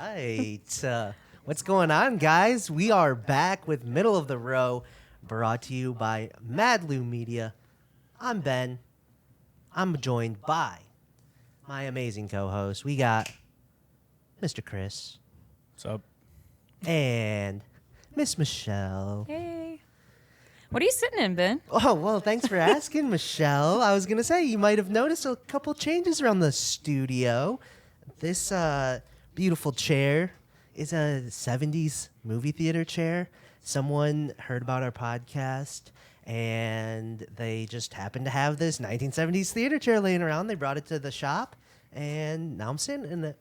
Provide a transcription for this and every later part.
right. What's going on, guys? We are back with Middle of the Row, brought to you by M.A.D Media. I'm Ben. I'm joined by my amazing co-host. We got Mr. Chris. What's up? And Miss Michelle. Hey. What are you sitting in, Ben? Oh, well, thanks for asking, Michelle. I was going to say, you might have noticed a couple changes around the studio. This beautiful chair is a 70s movie theater chair. Someone heard about our podcast, and they just happened to have this 1970s theater chair laying around. They brought it to the shop, and now I'm sitting in it.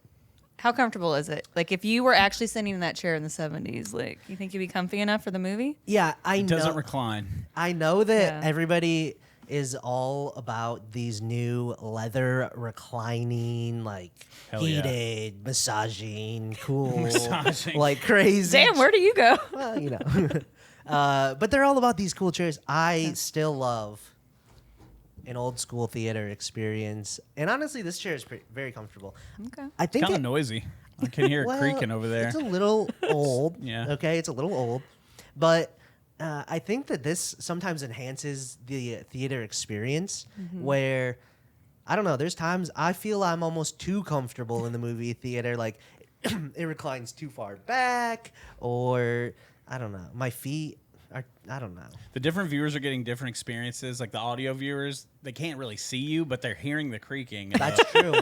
How comfortable is it? Like, if you were actually sitting in that chair in the 70s, like, you think you'd be comfy enough for the movie? Yeah, I know. It doesn't recline. I know that everybody is all about these new leather reclining, like heated, massaging, cool, like crazy. Damn, where do you go? Well, you know. But they're all about these cool chairs. I still love an old school theater experience, and honestly, this chair is very comfortable. Okay. I think Kind of noisy. I can hear it creaking over there. It's a little old. Yeah. Okay, it's a little old, but I think that this sometimes enhances the theater experience. Where I don't know. There's times I feel I'm almost too comfortable in the movie theater, like it reclines too far back, or I don't know. My feet are. I don't know. The different viewers are getting different experiences. Like the audio viewers, they can't really see you, but they're hearing the creaking. That's true.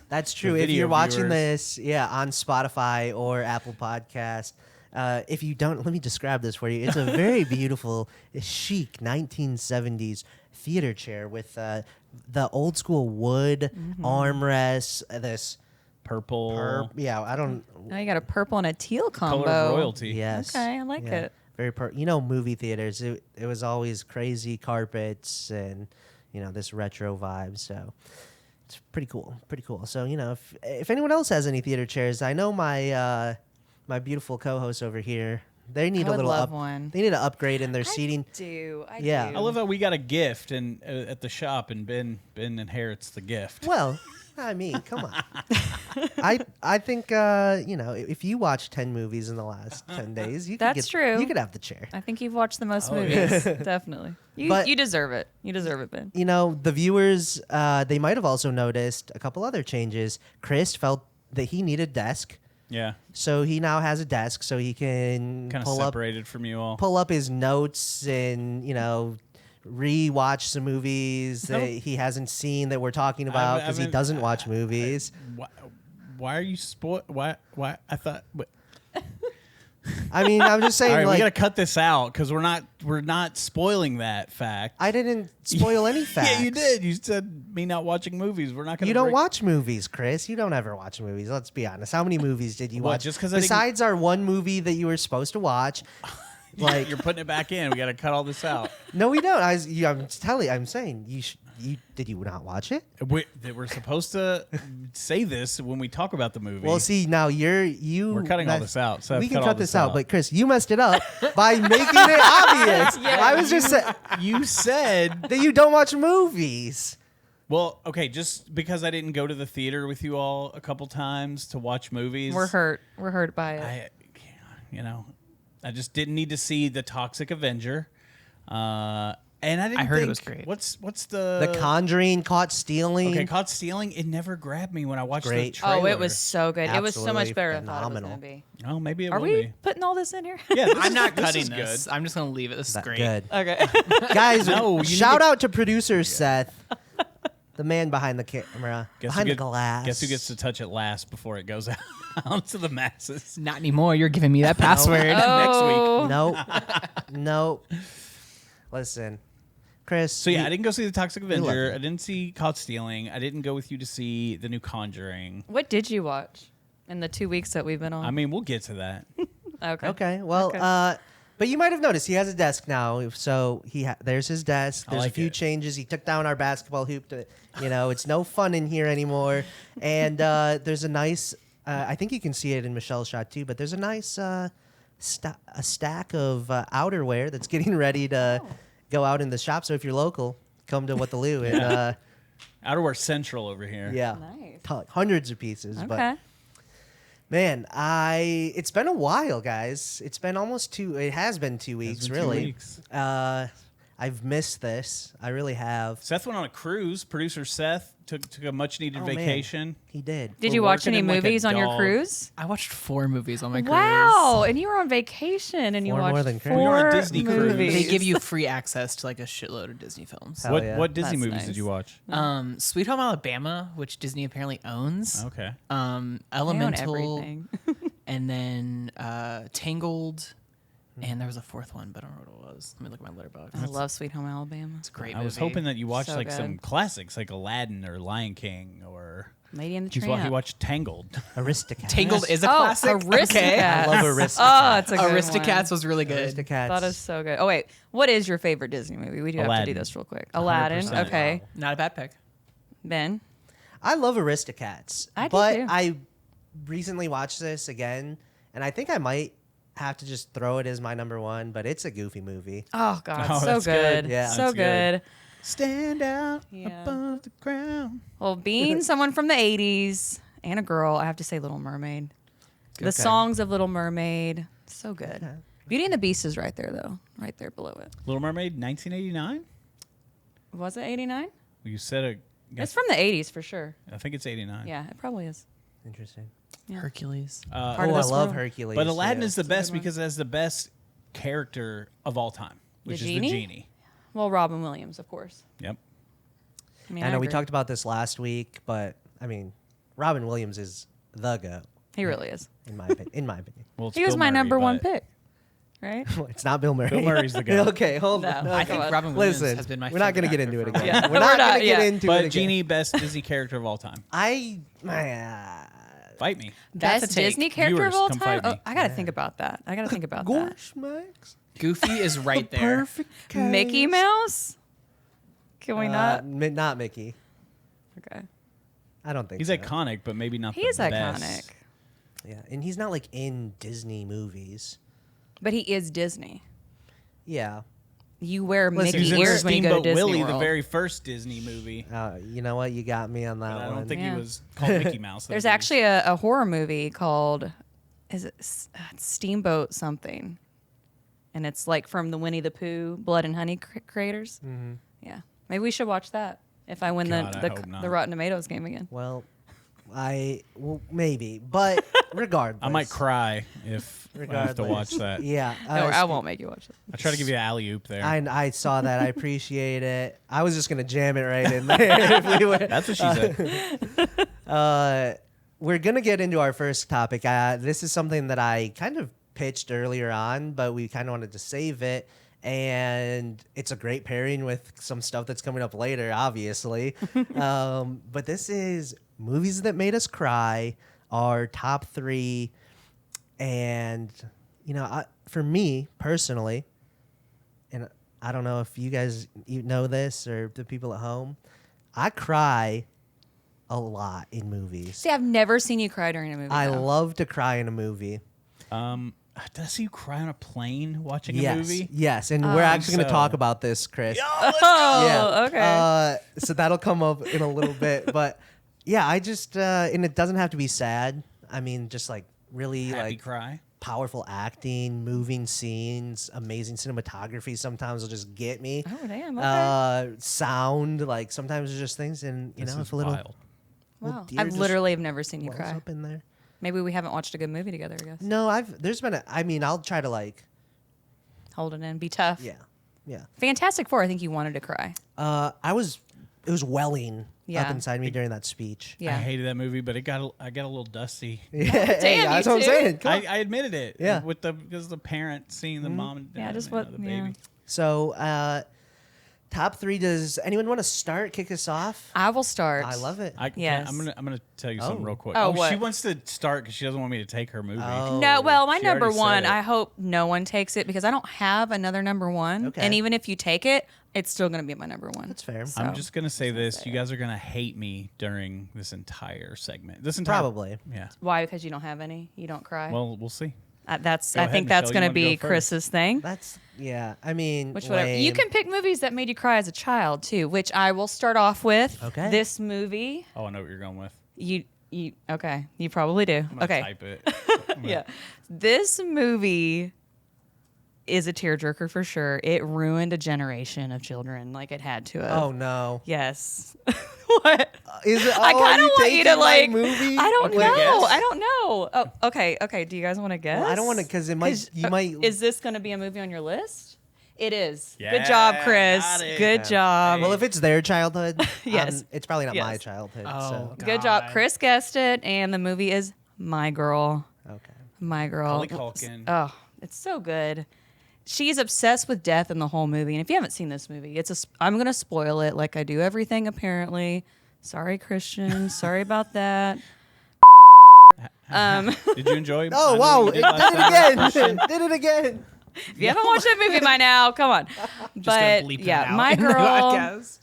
That's true. The If video you're watching viewers. this, on Spotify or Apple Podcast, if you don't, let me describe this for you. It's a very beautiful, chic 1970s theater chair with the old school wood armrests. This purple. I don't. Now you got a purple and a teal combo. Color of royalty. Yes. Okay, I like it. Very movie theaters. It was always crazy carpets and this retro vibe. So it's pretty cool. Pretty cool. So if anyone else has any theater chairs, I know my my beautiful co-hosts over here. They need I a would little love one. They need to upgrade in their seating. I do. I love how we got a gift and at the shop, and Ben inherits the gift. Well, I mean, come on. I think if you watch 10 movies in the last 10 days, you That's true. You could have the chair. I think you've watched the most movies. Definitely. You deserve it. You deserve it, Ben. The viewers, they might have also noticed a couple other changes. Chris felt that he needed a desk. Yeah. So he now has a desk so he can Kind of separated from you all. Pull up his notes and, re-watch some movies that he hasn't seen that we're talking about because he doesn't watch movies. Why are you Why? I thought... I mean, I'm just saying. All right, like, we got to cut this out because we're not spoiling that fact. I didn't spoil any facts. Yeah, you did. You said me not watching movies. We're not going to. You don't watch movies, Chris. You don't ever watch movies. Let's be honest. How many movies did you watch? Just because besides our one movie that you were supposed to watch. Like you're putting it back in. We got to cut all this out. No, we don't. I'm saying you did you not watch it? We're supposed to say this when we talk about the movie. Well, see, now we're cutting all this out. So we can cut this out. But Chris, you messed it up by making it obvious. I was just saying. You said that you don't watch movies. Well, okay, just because I didn't go to the theater with you all a couple times to watch movies. We're hurt. We're hurt by it. I just didn't need to see The Toxic Avenger. And I didn't. I heard it was great. What's the Conjuring? Caught Stealing. Okay, Caught Stealing. It never grabbed me when I watched the trailer. Oh, it was so good. Absolutely it was so much better phenomenal. than I thought it was going to be. Oh, maybe it Are will we be. putting all this in here? Yeah, I'm not cutting is this. good. I'm just going to leave it. This is great. Good. Okay. Guys, No, shout out to producer Seth, the man behind the camera, behind the glass. Guess who gets to touch it last before it goes out to the masses? Not anymore. You're giving me that password. Next week. Nope. Listen, Chris. So yeah, I didn't go see The Toxic Avenger. I didn't see Caught Stealing. I didn't go with you to see the new Conjuring. What did you watch in the 2 weeks that we've been on? I mean, we'll get to that. Okay. Well, but you might have noticed he has a desk now. So there's his desk. There's a few changes. He took down our basketball hoop. It's no fun in here anymore. And there's a nice. I think you can see it in Michelle's shot too. But there's a nice stack of outerwear that's getting ready to go out in the shop. So if you're local, come to What the Lou. And, Outerwear Central over here. yeah. Nice. Hundreds of pieces. Okay. But Man, it's been a while, guys. It has been 2 weeks, really. 2 weeks. I've missed this. I really have. Seth went on a cruise. Producer Seth took a much needed vacation. Man, he did. Did We're you watch working any him like a movies on your dog. cruise? I watched 4 movies on my cruise. Wow, and you were on vacation and you 4 more watched than Chris. We were on 4 a Disney cruise. movies. They give you free access to like a shitload of Disney films. Hell yeah. What Disney That's movies nice. did you watch? Sweet Home Alabama, which Disney apparently owns. Okay. They own Elemental, everything. and then Tangled, and there was a 4th one, but I don't know what it was. Let me look at my letterbox. I love Sweet Home Alabama. It's a great I was movie. hoping that you watched So like some good. classics like Aladdin or Lion King or Lady and the he Tramp. watched Tangled. Aristocats. Tangled is a Oh, classic. Aristocats. Okay. I love Aristocats. Oh, it's a good Aristocats one. was really good. Aristocats. That is so good. Oh wait, what is your favorite Disney movie? We do have to do Aladdin. this real quick. Aladdin. 100%. Okay, Not a bad pick. Ben. I love Aristocats. I do but too. I recently watched this again, and I think I might have to just throw it as my number 1, but it's a goofy movie. Oh God, Oh, so that's good. good. Yeah. So That's good. good. Stand out Yeah. above the ground. Well, being someone from the '80s and a girl, I have to say Little Mermaid. The Okay. songs of Little Mermaid, so good. Okay. Beauty and the Beast is right there though, right there below it. Little Mermaid, 1989. Was it '89? You said It's from the '80s for sure. I think it's 89. Yeah, it probably is. Interesting. Yeah. Hercules. Part of I this love world. Hercules. But Aladdin too. is the best one. because it has the best character of all time, which is genie? the genie. Well, Robin Williams, of course. Yep. I mean, I know we agree. talked about this last week, but I mean, Robin Williams is the GOAT, He really is. in my opinion. In my opinion. Well, it's He was Bill my Murray, number 1 but pick, right? It's not Bill Murray. Bill Murray's the GOAT. Okay, hold No. on. I I come think on. Robin Williams Listen, has been my we're not favorite going to get actor into it for a again. while. Yeah. We're not We're not, going to get yeah. into it But again. Genie, best Disney character of all time. Fight me. That's Best a take. Disney character Viewers, of all come time? fight Oh, me. I gotta think about that. I gotta think about that. Gosh, Max. Goofy is right there. Perfect Mickey case. Mouse? Can we not? Not Mickey. Okay. I don't think He's so. iconic, but maybe not He the is best. iconic, Yeah, and he's not like in Disney movies. but he is Disney. Yeah. You wear Listen, Mickey He's in ears when you go to Steamboat Disney Willie, World. the very first Disney movie. You know what? You got me on that But I one. don't think Yeah. he was called Mickey Mouse. There's actually a horror movie called, is it Steamboat something? And it's like from the Winnie the Pooh Blood and Honey creators. Mm-hmm. Yeah, maybe we should watch that if I win God, I the hope not. the Rotten Tomatoes game again. Well, maybe, but regardless, I might cry if I have to Regardless. watch that. Yeah, No, I won't make you watch it. I try to give you an alley oop there. I saw that. I appreciate it. I was just gonna jam it right in there. If we were. That's what she said. We're gonna get into our first topic. This is something that I kind of pitched earlier on, but we kind of wanted to save it. And it's a great pairing with some stuff that's coming up later, obviously. But this is movies that made us cry, our top 3. And, for me personally, and I don't know if you guys know this or the people at home, I cry a lot in movies. See, I've never seen you cry during a movie. I though. love to cry in a movie. Did I see you cry on a plane watching Yes, a movie? yes, and we're actually going to So- talk about this, Chris. Oh, okay. So that'll come up in a little bit, but yeah, I just and it doesn't have to be sad. I mean, just like really Happy like cry. powerful acting, moving scenes, amazing cinematography. Sometimes will just get me. Oh, damn. Okay. Sound, like sometimes there's just things, and This if is a little, wild. little Wow. deer I just literally have never seen you wells cry. up in there. Maybe we haven't watched a good movie together, I guess. No, there's been I'll try to like, Hold it in. Be tough. yeah. Fantastic Four, I think you wanted to cry. It was welling Yeah. up inside me during that speech. Yeah. I hated that movie, but I got a little dusty. Yeah, damn, you that's what I'm too? saying. Come on. I admitted it. Yeah. Because the parent seeing the mom and dad, Yeah, just and, what- the yeah. baby. So, top 3. Does anyone want to start? Kick us off? I will start. I love it. Yes. I'm gonna tell you something Oh. real quick. Oh, She what? wants to start because she doesn't want me to take her movie. Oh. No, well, my She number already said one, it. I hope no one takes it because I don't have a number one. Okay. And even if you take it, it's still going to be my number one. That's fair. So- I'm just gonna say this: you guys are gonna hate me during this entire segment. This entire Probably. yeah. Why? Because you don't have any? You don't cry? Well, we'll see. That's. go I ahead, think Michelle, that's you going to wanna go be first? Chris's thing. That's I mean, Which whatever. You lame. can pick movies that made you cry as a child too, which I will start off with. Okay. This movie, Oh, I know what you're going with. you Okay, you probably do. I'm gonna Okay. type it. Yeah. This movie is a tearjerker for sure. It ruined a generation of children, like it had to have. Oh no. Yes. What? Is it? I kind of want you to like. movie. I don't Okay, know. guess. I don't know. Oh, okay. Okay. Do you guys want to guess? Well, I don't want to because it might. You might. Is this going to be a movie on your list? It is. Yeah, Good job, Chris. got it. Good Yeah. job. Well, if it's their childhood, Yes. it's probably not my Yes. childhood. Oh, So Good job. God. Chris guessed it, and the movie is My Girl. okay. My Girl. Macaulay Culkin. Oh, it's so good. She's obsessed with death in the whole movie. And if you haven't seen this movie, I'm going to spoil it like I do everything, apparently. Sorry, Christian. Sorry about that. Did you enjoy? Oh I know wow! you It did did last it time. again. Did it again. If you haven't watched that movie by now, come on. Just gonna But bleep that yeah, out My in the Girl. podcast.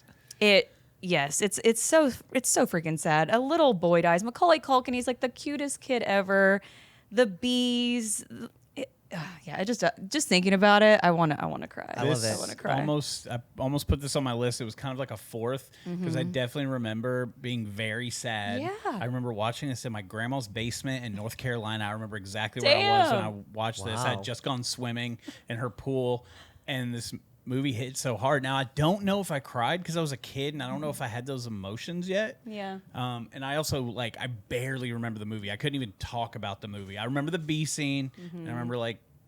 It's so freaking sad. A little boy dies. Macaulay Culkin, he's like the cutest kid ever. The bees. I just thinking about it, I want to cry. I love it. I want to cry. I almost put this on my list. It was kind of like a fourth because I definitely remember being very sad. Yeah. I remember watching this in my grandma's basement in North Carolina. I remember exactly where I was when I watched this. I Wow. had just gone swimming in her pool, and this movie hit so hard. Now I don't know if I cried because I was a kid, and I don't know if I had those emotions yet. Yeah. And I also I barely remember the movie. I couldn't even talk about the movie. I remember the bee scene, and I remember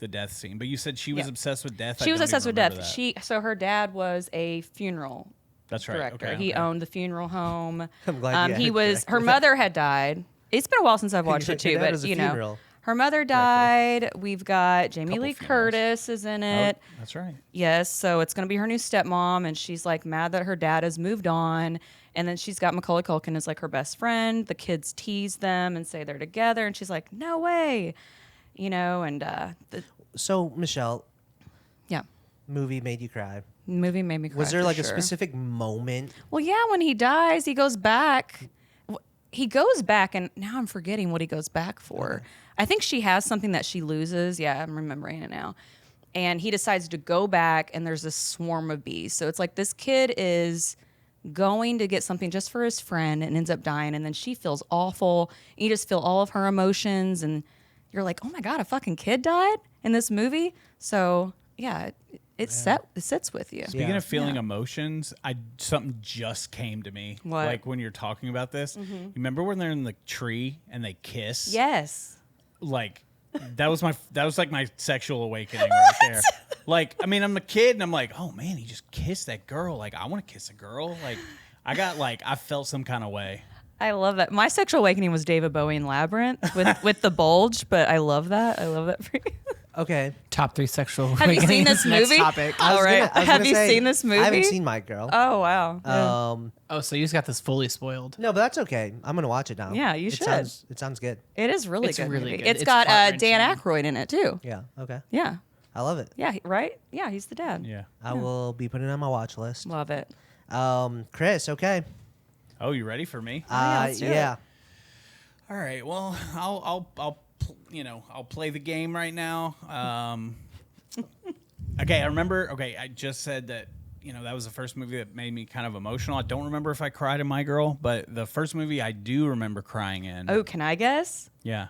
the death scene. But you said she was Yeah. obsessed with death. She I was don't obsessed even with remember death. that. So her dad was a funeral That's right. director. Okay. He okay. owned the funeral home. I'm glad you He added was. that. Her mother had died. It's been a while since I've watched it Your too, dad but was a you know, funeral her mother died. We've got Jamie Couple Lee funerals. Curtis is in Oh, it. that's right. Yes, so it's going to be her new stepmom, and she's like mad that her dad has moved on. And then she's got Macaulay Culkin as like her best friend. The kids tease them and say they're together, and she's like, "No way," you know. And So Michelle, yeah, movie made you cry. movie made me cry. Was there for like a sure. specific moment? Well, yeah, when he dies, he goes back. He goes back, and now I'm forgetting what he goes back for. I think she has something that she loses. Yeah, I'm remembering it now. And he decides to go back, and there's a swarm of bees. So it's like this kid is going to get something just for his friend and ends up dying. And then she feels awful. You just feel all of her emotions, and you're like, oh my God, a fucking kid died in this movie? So yeah, it sits with you. Speaking Yeah. of feeling emotions, something just came to me. What? Like when you're talking about this, you remember when they're in the tree and they kiss? Yes. Like that was like my sexual awakening right there. Like, I mean, I'm a kid and I'm like, oh man, he just kissed that girl. Like, I want to kiss a girl. Like, I felt some kind of way. I love that. My sexual awakening was David Bowie in Labyrinth with the bulge, but I love that. I love that for you. Okay. Top 3 sexual. Have you seen awakenings. this Next movie? topic. I was All right. gonna- I was Have gonna you say, seen this movie? I haven't seen My Girl. Oh wow. Yeah. Oh, so you just got this fully spoiled. No, but that's okay. I'm gonna watch it now. Yeah, you it should. Sounds good. It is really It's good. really movie. good. It's It's got Dan heart-wrenching. Aykroyd in it too. Yeah. Okay. Yeah. I love it. Yeah. Right. Yeah. He's the dad. Yeah. I will be putting it on my watch list. Love it. Chris. Okay. Oh, you ready for me? yeah, let's do it. yeah. All right. Well, I'll play the game right now. Okay, I remember. Okay, I just said that. That was the first movie that made me kind of emotional. I don't remember if I cried in My Girl, but the first movie I do remember crying in. Oh, can I guess? Yeah.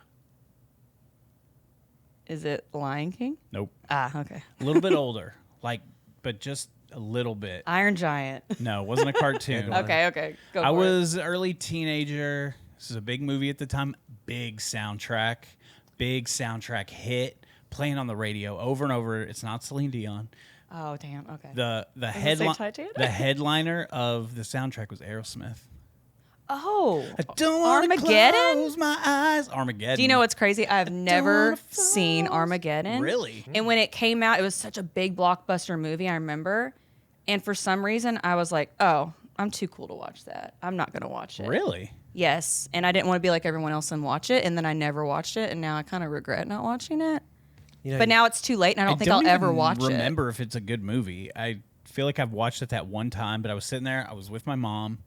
Is it Lion King? Nope. Ah, okay. A little bit older, but just a little bit. Iron Giant. No, it wasn't a cartoon. Okay. Go for I it. was early teenager. This is a big movie at the time. Big soundtrack hit, playing on the radio over and over. It's not Celine Dion. Oh damn. Okay. The it say Titanic? the headliner of the soundtrack was Aerosmith. Oh. I don't want to Armageddon? close my eyes. Armageddon. Do you know what's crazy? I've never wanna seen Armageddon. Really? And when it came out, it was such a big blockbuster movie, I remember. And for some reason, I was like, oh, I'm too cool to watch that. I'm not going to watch it. Really? Yes. And I didn't want to be like everyone else and watch it. And then I never watched it. And now I kind of regret not watching it. But now it's too late, and I don't think I'll ever watch it. Remember if it's a good movie. I feel like I've watched it that one time, but I was sitting there. I was with my mom.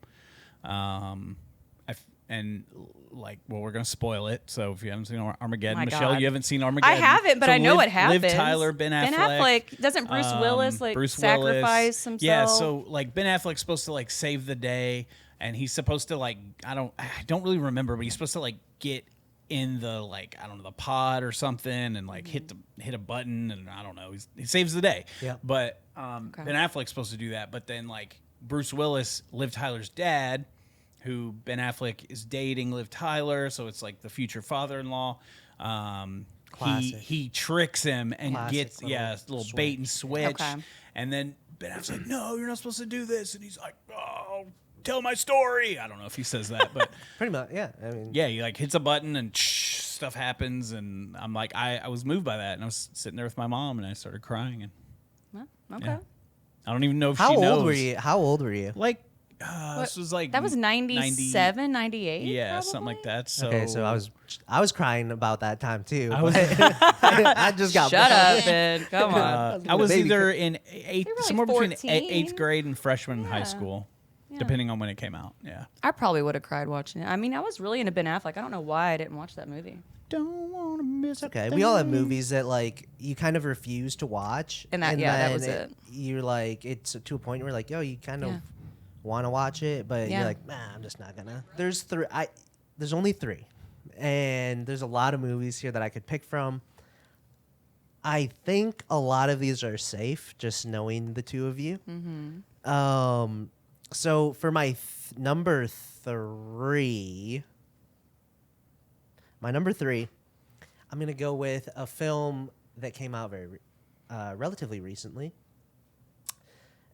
We're gonna spoil it. So if you haven't seen Armageddon, My Michelle, God. you haven't seen Armageddon. I haven't, but So I know what happens. Liv Tyler, Ben Affleck. Doesn't Bruce Willis Bruce sacrifice Willis. himself? Yeah, so Ben Affleck's supposed to save the day, and he's supposed to like I don't really remember, but he's supposed to like get in the like I don't know the pod or something and like hit a button and I don't know he saves the day. Yeah. But Ben Affleck's supposed to do that, but then like Bruce Willis, Liv Tyler's dad, who Ben Affleck is dating Liv Tyler, so it's like the future father-in-law. He tricks him and gets a little switch. bait and switch, Okay. and then Ben Affleck's like, "No, you're not supposed to do this," and he's like, "Oh, tell my story." I don't know if he says that, but Pretty much, yeah. I mean, yeah, he like hits a button and stuff happens, and I'm like, I was moved by that, and I was sitting there with my mom, and I started crying, and Well, okay. yeah. I don't even know if How she old knows. were you? How old were you? Like, this was like That was 97, 98? yeah, something like probably? that. So Okay, so I was crying about that time too. I was- I just got Shut up, Ben. Come on. I was baby either in You were like somewhere between 14. eighth grade and freshman in high Yeah. school, Yeah. depending on when it came out. Yeah. I probably would have cried watching it. I mean, I was really into Ben Affleck. I don't know why I didn't watch that movie. Don't want to miss. Okay, we all have movies that like you kind of refuse to watch, And that- yeah, that then was it. You're like, it's to a point where like, yo, you kind of Yeah. want to watch it, but Yeah. you're like, nah, I'm just not gonna. There's only three, and there's a lot of movies here that I could pick from. I think a lot of these are safe, just knowing the two of you. Mm-hmm. So for my number three, I'm gonna go with a film that came out relatively recently,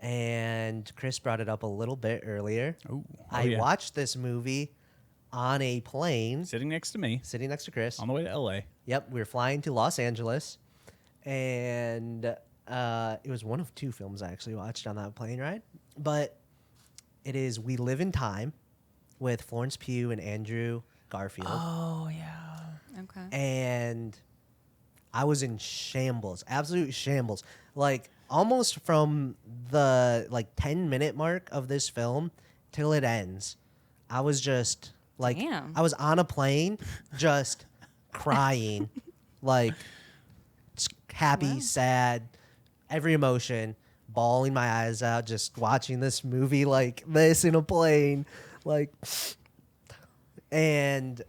and Chris brought it up a little bit earlier. Ooh, I watched this movie on a plane, sitting next to me sitting next to Chris. on the way to LA. Yep, we were flying to Los Angeles, and it was one of two films I actually watched on that plane ride. But it is We Live in Time with Florence Pugh and Andrew Garfield. Oh yeah. Okay. And I was in shambles, absolute shambles. Like almost from the 10-minute mark of this film till it ends, I was just like, Damn. I was on a plane just crying, like happy, Wow. sad, every emotion, bawling my eyes out, just watching this movie like this in a plane, like. And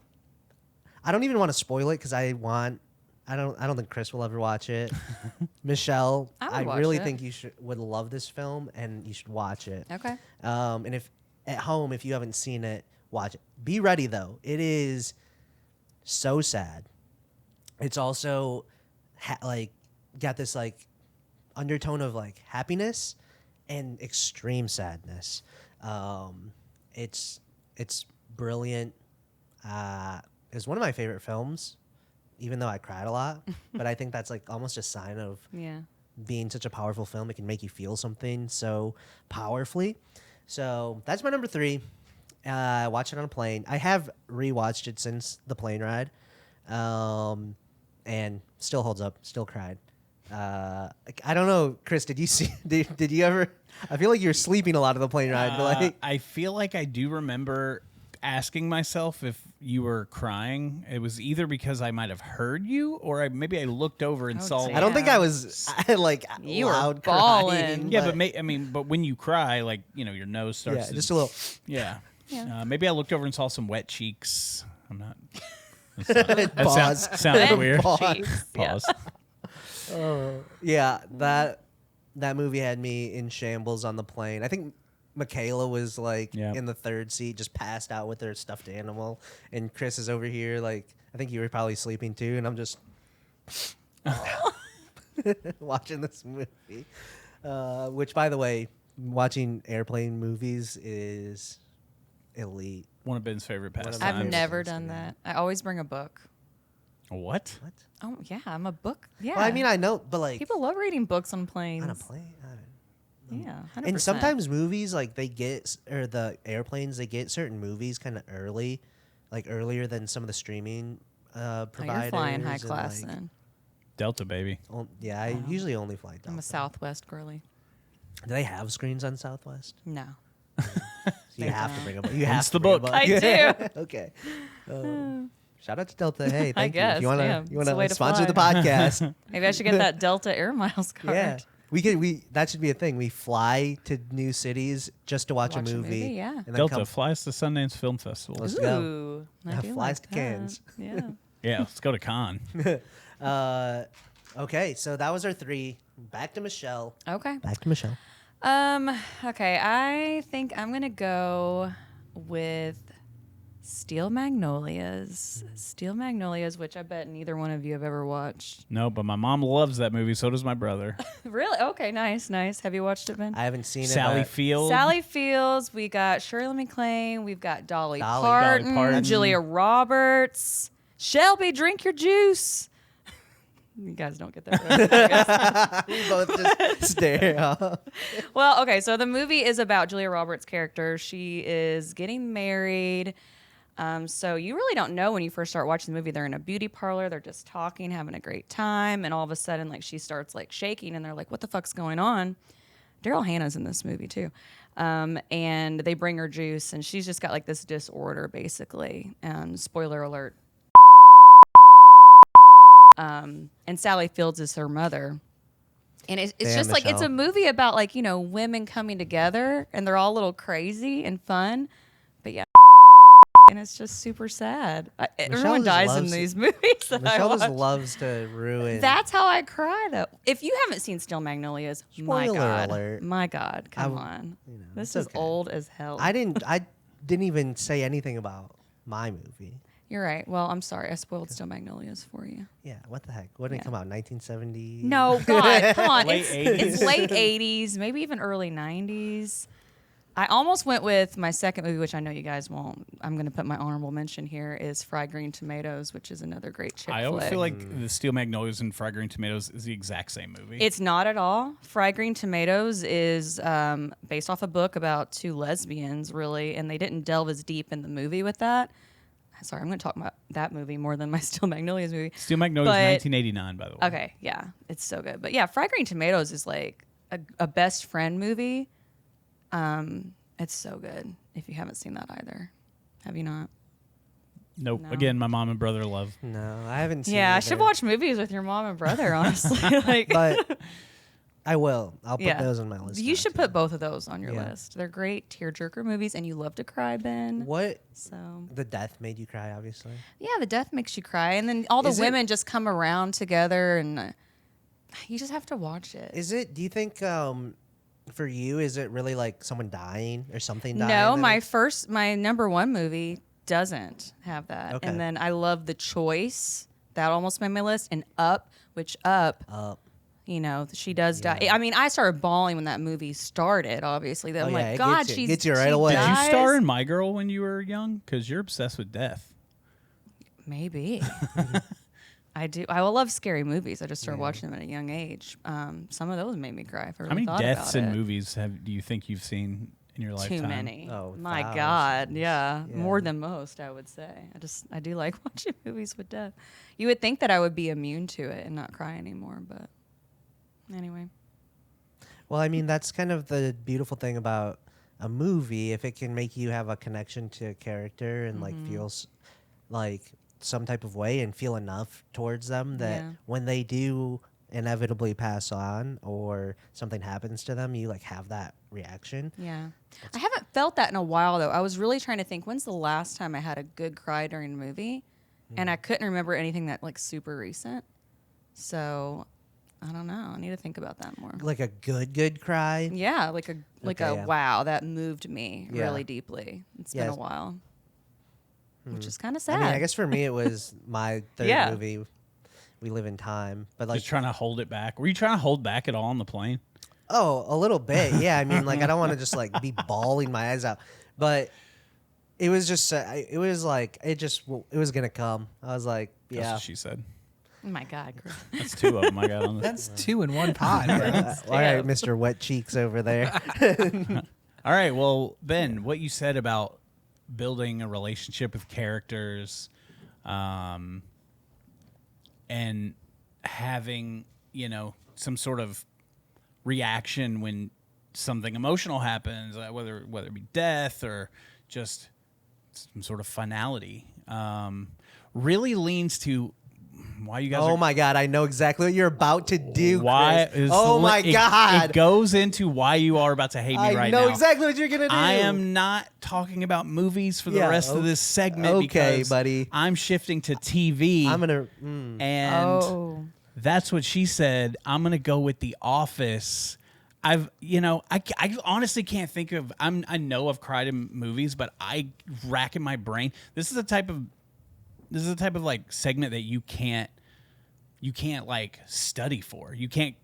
I don't even want to spoil it because I don't think Chris will ever watch it. Michelle, I would I watch really it. think you would love this film and you should watch it. Okay. And if at home, if you haven't seen it, watch it. Be ready though. It is so sad. It's also got this undertone of happiness and extreme sadness. It's brilliant. It's one of my favorite films, even though I cried a lot. But I think that's almost a sign of Yeah. being such a powerful film. It can make you feel something so powerfully. So that's my number three. Watch it on a plane. I have rewatched it since the plane ride, and still holds up. Still cried. I don't know, Chris. Did you see? Did you ever? I feel like you're sleeping a lot of the plane ride. But I feel like I do remember asking myself if you were crying. It was either because I might have heard you, or maybe I looked over and saw. damn. I don't think I was You were loud bawling. crying. Yeah, but when you cry, your nose starts. yeah, to, just a little. Yeah. Yeah. Maybe I looked over and saw some wet cheeks. I'm not. Pause. Sounds Wet weird. cheeks. Yeah. Pause. Yeah, that movie had me in shambles on the plane. I think Michaela was in the third seat, just passed out with her stuffed animal, and Chris is over here. I think you were probably sleeping too, and I'm just watching this movie. Which, by the way, watching airplane movies is elite. One of Ben's favorite One of pastimes. my I've never times, done yeah. that. I always bring a book. What? What? Oh yeah, I'm a book. Yeah. Well, I mean, I know, but people love reading books on planes. on a plane. Yeah. 100%. And sometimes movies they get, or the airplanes, they get certain movies kind of early, earlier than some of the streaming Oh, providers. you're flying high and, class then. Delta, baby. Yeah, I usually only fly Delta. I'm a Southwest girly. Do they have screens on Southwest? No. So you They have to don't. bring a book. You Hence have the to bring a book. I Yeah. do. Okay. Shout out to Delta. Hey, thank you. guess, If you want yeah. to It's the way to sponsor the fly. podcast? Maybe I should get that Delta Air Miles card. Yeah. That should be a thing. We fly to new cities just to watch a movie. Yeah. And then Delta flies to Sundance Film Festival. Let's go. Ooh, I do Flies like to that. Cannes. Yeah. Yeah, let's go to Cannes. Okay, so that was our 3. Back to Michelle. Okay. Back to Michelle. Okay, I think I'm gonna go with Steel Magnolias. Steel Magnolias, which I bet neither one of you have ever watched. No, but my mom loves that movie. So does my brother. Really? Okay, nice. Have you watched it, Ben? I haven't seen Sally it. Field. Sally Fields. We got Shirley MacLaine. We've got Dolly Dolly Parton, Julia Roberts. Shelby, drink your juice. You guys don't get that right. We both just stare off. Well, okay, so the movie is about Julia Roberts' character. She is getting married. So you really don't know when you first start watching the movie. They're in a beauty parlor. They're just talking, having a great time. And all of a sudden, like, she starts, like, shaking. And they're like, what the fuck's going on? Daryl Hannah's in this movie, too. And they bring her juice. And she's just got, like, this disorder, basically. Spoiler alert. And Sally Fields is her mother. And it's just like, it's a movie about, like, you know, women coming together. And they're all a little crazy and fun. But, yeah. And it's just super sad. Everyone dies in these movies that Michelle I just watch. loves to ruin. That's how I cry, though. If you haven't seen Steel Magnolias, my Spoiler God. alert. My God, come on. This is okay. old as hell. I didn't even say anything about my movie. You're right. Well, I'm sorry. I spoiled Steel Magnolias for you. Yeah, what the heck? When did it come out? 1970? No, God, come on. Late It's late 80s, maybe even early 90s. I almost went with my second movie, which I know you guys won't. I'm going to put my honorable mention here, is Fried Green Tomatoes, which is another great chick I always flick. feel like the Steel Magnolias and Fried Green Tomatoes is the exact same movie. It's not at all. Fried Green Tomatoes is based off a book about 2 lesbians, really, and they didn't delve as deep in the movie with that. Sorry, I'm going to talk about that movie more than my Steel Magnolias movie. Steel Magnolias, 1989, by the way. Okay, yeah, it's so good. But yeah, Fried Green Tomatoes is like a best friend movie. It's so good. If you haven't seen that either, have you not? Nope. No. Again, my mom and brother love. No, I haven't seen Yeah, it I should either. watch movies with your mom and brother. Honestly, like, But I will. I'll put yeah. those on my list. You now, should too. put both of those on your Yeah. list. They're great tearjerker movies, and you love to cry, Ben. What? So The death made you cry, obviously. yeah, the death makes you cry, and then all the Is it- women just come around together, and you just have to watch it. Is it? Do you think for you, is it really like someone dying or something dying? No, that my number one movie doesn't have that. Okay. And then I love The Choice. That almost made my list. And Up, which Up, you know, she does die. Yeah. I mean, I started bawling when that movie started, obviously. Then I'm yeah, like, it God, gets you. she's Gets you right she away. Did you dies? star in My Girl when you were young? Because you're obsessed with death. Maybe. I do. I love scary movies. I just started watching them at a young age. Some of those made me cry. If I really How many thought deaths about in it. movies do you think you've seen in your lifetime? Too many. Oh, my thousands. God. Yeah. Yeah. More than most, I would say. I do like watching movies with death. You would think that I would be immune to it and not cry anymore, but anyway. Well, I mean, that's kind of the beautiful thing about a movie. If it can make you have a connection to a character and like feels like some type of way and feel enough towards them that Yeah. when they do inevitably pass on or something happens to them, you like have that reaction. Yeah. I haven't felt that in a while, though. I was really trying to think, when's the last time I had a good cry during a movie? And I couldn't remember anything that like super recent. So I don't know. I need to think about that more. Like a good cry. Yeah, like a Okay, yeah. wow, that moved me Yeah. really deeply. It's been Yeah. a while. Which is kind of sad. I mean, I guess for me it was my third Yeah. movie, We Live in Time. But like, Just trying to hold it back. Were you trying to hold back at all on the plane? oh, a little bit. Yeah, I mean, like I don't want to just like be bawling my eyes out, but it was just it was like it was gonna come. I was like, That's yeah. what she said. Oh my God, Chris. That's 2 of them I got on the That's 2 in one pod. bro. All right, Mr. Wet Cheeks over there. All right, well, Ben, what you said about building a relationship with characters, and having, you know, some sort of reaction when something emotional happens, whether it be death or just some sort of finality, really leans to why you guys Oh are, my God, I know exactly what you're about to do, why Chris. is Oh my God. It goes into why you are about to hate me right now. I know exactly what you're going to do. I am not talking about movies for the rest of this segment okay, because buddy. I'm shifting to TV. I'm going to... And that's what she said. I'm going to go with The Office. I honestly can't think of. I know I've cried in movies, but I rack in my brain. This is the type of like segment that you can't like study for. You can't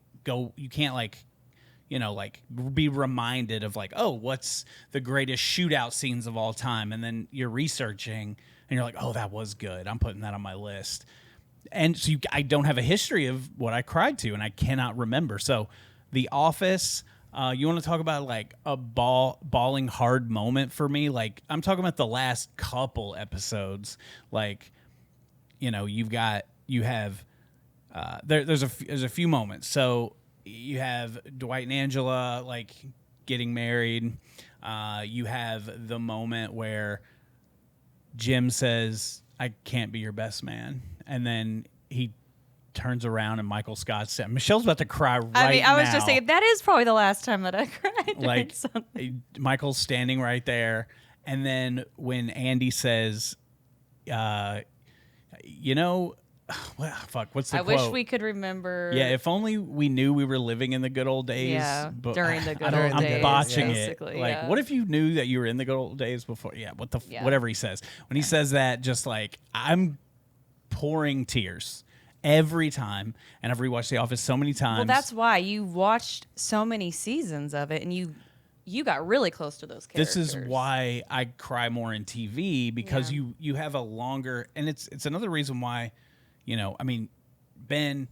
like be reminded of like, oh, what's the greatest shootout scenes of all time, and then you're researching and you're like, oh, that was good. I'm putting that on my list. And so I don't have a history of what I cried to, and I cannot remember. So, The Office. You want to talk about like a bawling hard moment for me? Like I'm talking about the last couple episodes. Like, you have there's a few moments. So you have Dwight and Angela like getting married. You have the moment where Jim says, "I can't be your best man," and then he turns around and Michael Scott said, Michelle's about to cry right now. I was just saying, that is probably the last time that I cried. Like, Michael's standing right there. And then when Andy says, well, what's the I quote? wish we could remember. Yeah, if only we knew we were living in the good old days. Yeah, but during the good old days. I'm botching it. Basically, Like, what if you knew that you were in the good old days before? Yeah, whatever he says. When he says that, just like, I'm pouring tears every time, and I've rewatched The Office so many times. Well, that's why you watched so many seasons of it, and you got really close to those characters. This is why I cry more in TV, because you have a longer, and it's another reason why, Ben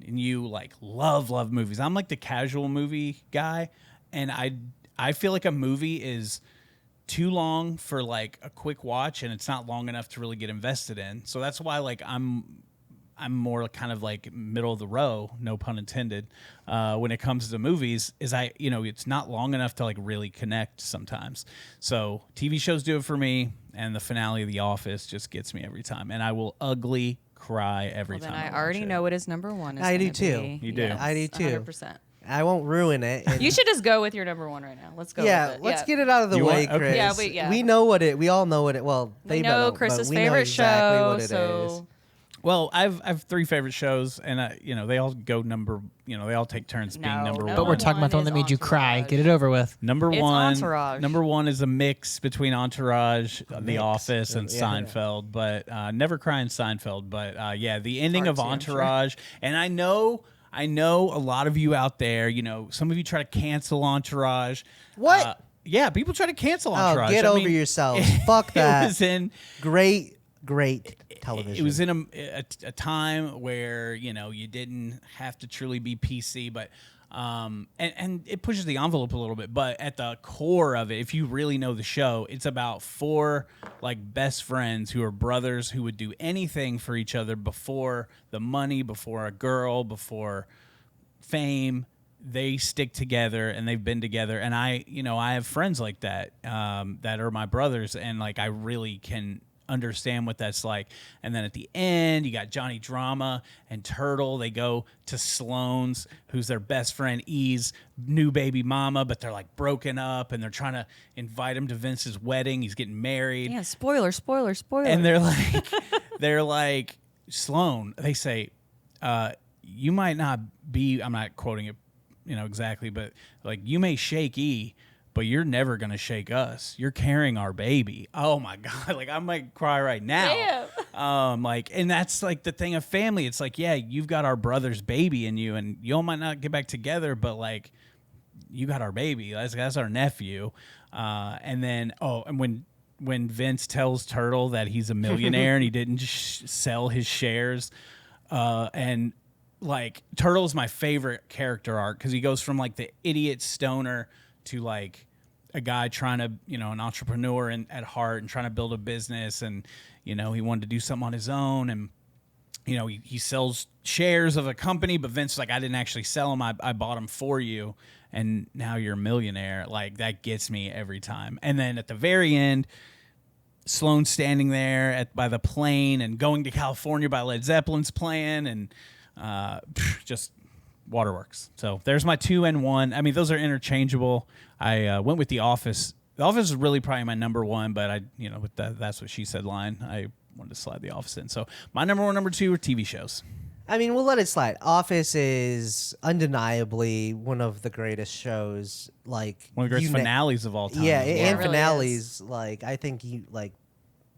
and you like love movies. I'm like the casual movie guy, and I feel like a movie is too long for like a quick watch, and it's not long enough to really get invested in. So that's why like I'm more kind of like middle of the row, no pun intended, when it comes to movies. Is it's not long enough to like really connect sometimes. So TV shows do it for me, and the finale of The Office just gets me every time, and I will ugly cry every time. Then I already know what his number one is. I do too. Be. You do. Yes, I do too. 100%. I won't ruin it. And You should just go with your number one right now. Let's go. yeah, with it. let's get it out of the You way, want- okay. Chris. Yeah, we know what it. We all know what it. Well, they We know don't, Chris's but we know favorite exactly show. what it is. So Well, I've three favorite shows, and they all go they all take turns being number one. But we're talking about the one that made you cry. Entourage. Get it over with. Number It's one. Entourage. Number one is a mix between Entourage, The mix. Office, and Yeah. Seinfeld. But never cry in Seinfeld. But the ending Hard of to, I'm sure. Entourage, and I know a lot of you out there. Some of you try to cancel Entourage. What? Yeah, people try to cancel Oh, Entourage. get I over mean, yourselves. Fuck that. It was in. Great television. It was in a time where you didn't have to truly be PC, but and it pushes the envelope a little bit. But at the core of it, if you really know the show, it's about four like best friends who are brothers who would do anything for each other before the money, before a girl, before fame. They stick together, and they've been together. And I have friends like that that are my brothers, and like I really can understand what that's like. And then at the end, you got Johnny Drama and Turtle. They go to Sloane's, who's their best friend E's new baby mama, but they're like broken up, and they're trying to invite him to Vince's wedding. He's getting married. yeah, spoiler. And they're like, Sloane, they say, you might not be, I'm not quoting it, exactly, but like, you may shake E, but you're never going to shake us. You're carrying our baby. Oh my God. Like, I might cry right now. Damn. And that's like the thing of family. It's like, yeah, you've got our brother's baby in you, and you all might not get back together, but like, you got our baby. That's our nephew. And then, and when Vince tells Turtle that he's a millionaire and he didn't sell his shares, and like, Turtle's my favorite character arc, because he goes from like the idiot stoner to like a guy trying to, an entrepreneur at heart and trying to build a business, and he wanted to do something on his own, and he sells shares of a company, but Vince was like, I didn't actually sell them, I bought them for you, and now you're a millionaire. Like, that gets me every time. And then at the very end, Sloan standing there by the plane and Going to California by Led Zeppelin's playing, and just waterworks. So there's my 2 and 1. I mean, those are interchangeable. I went with The Office. The Office is really probably my number 1, but with That's What She Said line, I wanted to slide The Office in. So my number 1, number 2 are TV shows. I mean, we'll let it slide. Office is undeniably one of the greatest shows. Like one of the greatest finales of all time. Yeah, well. and It really finales. Like I think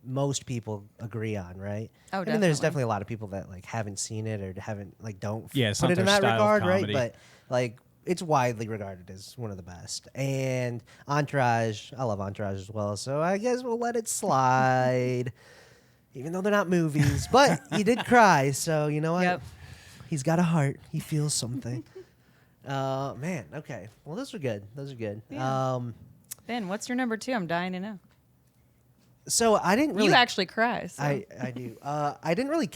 most people agree on, right? Oh, I mean, there's definitely a lot of people that like haven't seen it or haven't don't it's put not it in their that style of regard, right? comedy. But like it's widely regarded as one of the best. And Entourage, I love Entourage as well, so I guess we'll let it slide. Even though they're not movies, but he did cry, so you know what? Yep. He's got a heart. He feels something. Man, okay. Well, those are good. Yeah. Ben, what's your number 2? I'm dying to know. So I didn't really. You actually cry. So. I do. I didn't really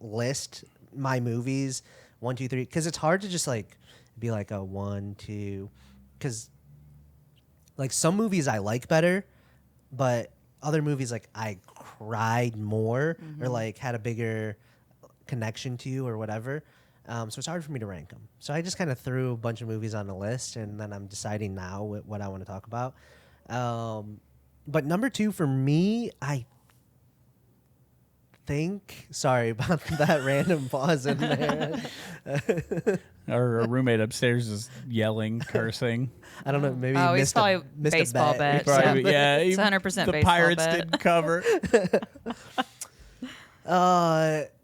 list my movies 1, 2, 3 because it's hard to just like be like a 1, 2 because like some movies I like better, but other movies like I cried more or like had a bigger connection to or whatever. So it's hard for me to rank them. So I just kind of threw a bunch of movies on the list, and then I'm deciding now what I want to talk about. But number 2 for me, I think. Sorry about that random pause in there. Our roommate upstairs is yelling, cursing. I don't know. Maybe Oh, he he's probably missed baseball a bet. Probably, Yeah. yeah, It's 100% the baseball Pirates bet. didn't cover.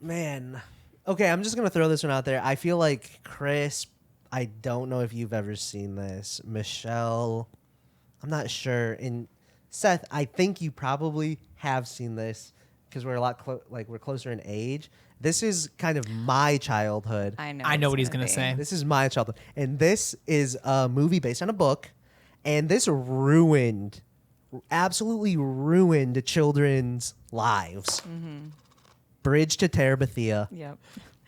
Man. Okay, I'm just gonna throw this one out there. I feel like Chris. I don't know if you've ever seen this, Michelle. I'm not sure. And Seth, I think you probably have seen this because we're a lot we're closer in age. This is kind of my childhood. I know. I know what he's gonna be. say. This is my childhood, and this is a movie based on a book, and this absolutely ruined children's lives. Bridge to Terabithia. Yep.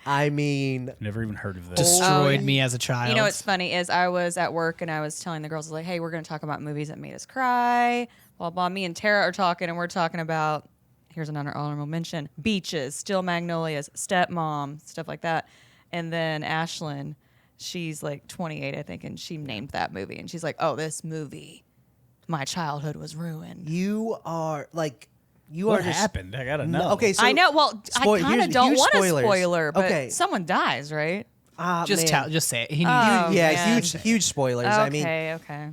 I mean, Never even heard of this. Destroyed Oh, me as a child. You know what's funny is I was at work and I was telling the girls, like, hey, we're going to talk about movies that made us cry. While me and Tara are talking, and we're talking about, here's another honorable mention, Beaches, Still Magnolias, Stepmom, stuff like that. And then Ashlyn, she's like 28, I think, and she named that movie. And she's like, oh, this movie, my childhood was ruined. you are like, you What are just. happened? I gotta know. Okay, so I know. Well, I kind here's of don't huge want spoilers. a spoiler, but Okay. someone dies, right? just man. just say it. He Oh, Yeah, man. huge spoilers. I mean, Okay.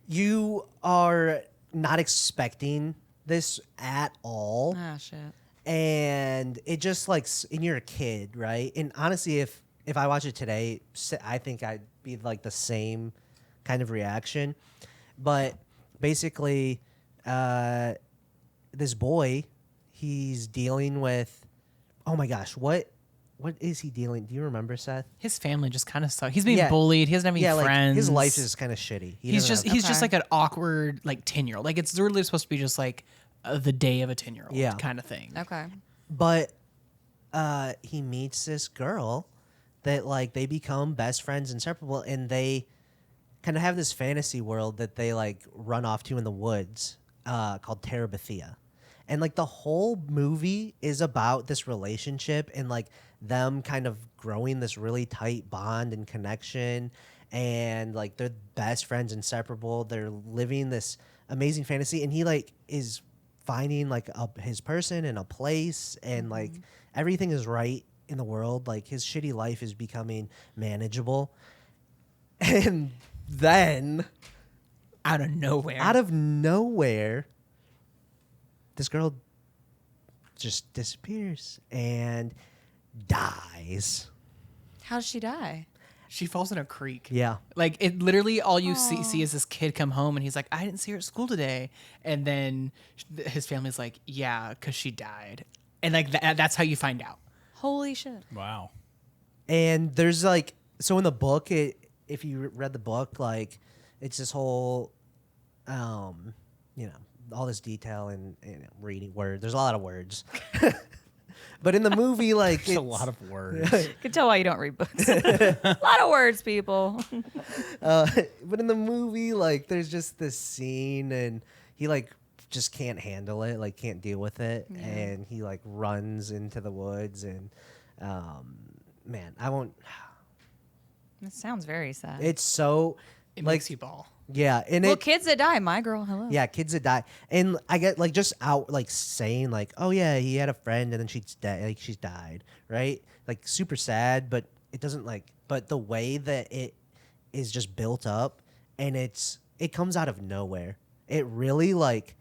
you are not expecting this at all. Ah, shit. And it just like and you're a kid, right? And honestly, if I watch it today, I think I'd be like the same kind of reaction. But basically, this boy, he's dealing with, oh my gosh, what is he dealing? Do you remember, Seth? His family just kind of sucks. He's being Yeah. bullied. He doesn't have any Like friends. his life is kind of shitty. He's just Okay. like an awkward like 10-year-old. Like it's really supposed to be just like the day of a 10-year-old Yeah. kind of thing. Okay. But he meets this girl that like they become best friends, inseparable, and they kind of have this fantasy world that they like run off to in the woods called Terabithia. And like the whole movie is about this relationship and like them kind of growing this really tight bond and connection, and like they're best friends, inseparable. They're living this amazing fantasy, and he like is finding like his person and a place, and like everything is right in the world. Like his shitty life is becoming manageable, and then Out of nowhere, this girl just disappears and dies. How does she die? She falls in a creek. Yeah. Like it literally all you see is this kid come home and he's like, I didn't see her at school today. And then his family's like, yeah, because she died. And like that's how you find out. Holy shit. Wow. And there's like, so in the book, if you read the book, like it's this whole, all this detail and reading words. There's a lot of words. But in the movie, like There's a lot of words. Could tell why you don't read books. A lot of words, people. But in the movie, like there's just this scene, and he like just can't handle it, like can't deal with it, and he like runs into the woods, and man, I won't. It sounds very sad. It's so It like makes you ball. yeah, and well, kids that die, my girl, hello. yeah, kids that die, and I get like just out like saying like, oh yeah, he had a friend and then she's dead, like she's died, right? Like super sad, but it doesn't like, but the way that it is just built up, and it comes out of nowhere. It really like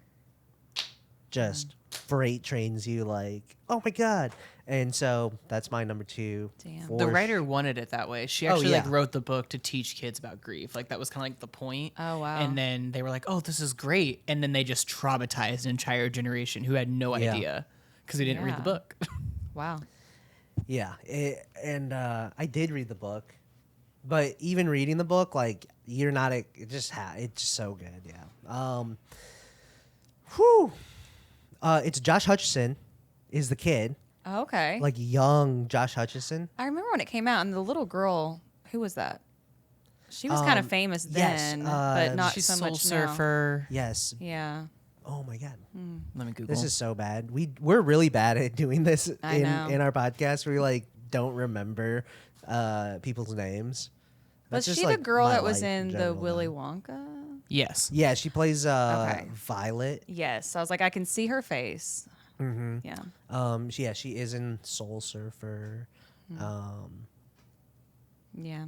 just freight trains you like, oh my god. And so that's my number 2. Damn. The writer wanted it that way. She actually like yeah. wrote the book to teach kids about grief. Like that was kind of like the point. Oh, wow. And then they were like, "Oh, this is great." And then they just traumatized an entire generation who had no Yeah. idea because they didn't read the book. Wow. Yeah, and I did read the book, but even reading the book, like you're not it's just so good. Yeah. Whew. It's Josh Hutcherson is the kid, Oh, okay. like young Josh Hutcherson. I remember when it came out, and the little girl, who was that? She was kind of famous then, but not She's so Soul much Surfer. Yes. now. Yeah. Oh my god. Let me Google. This is so bad. We're really bad at doing this I know. in our podcast. We like don't remember people's names. Was That's just, she the like, girl my that was life in the general Willy now. Wonka? Yes. Yeah, she plays Okay. Violet. Yes. I was like, I can see her face. Mm-hmm. Yeah. She is in Soul Surfer. Yeah.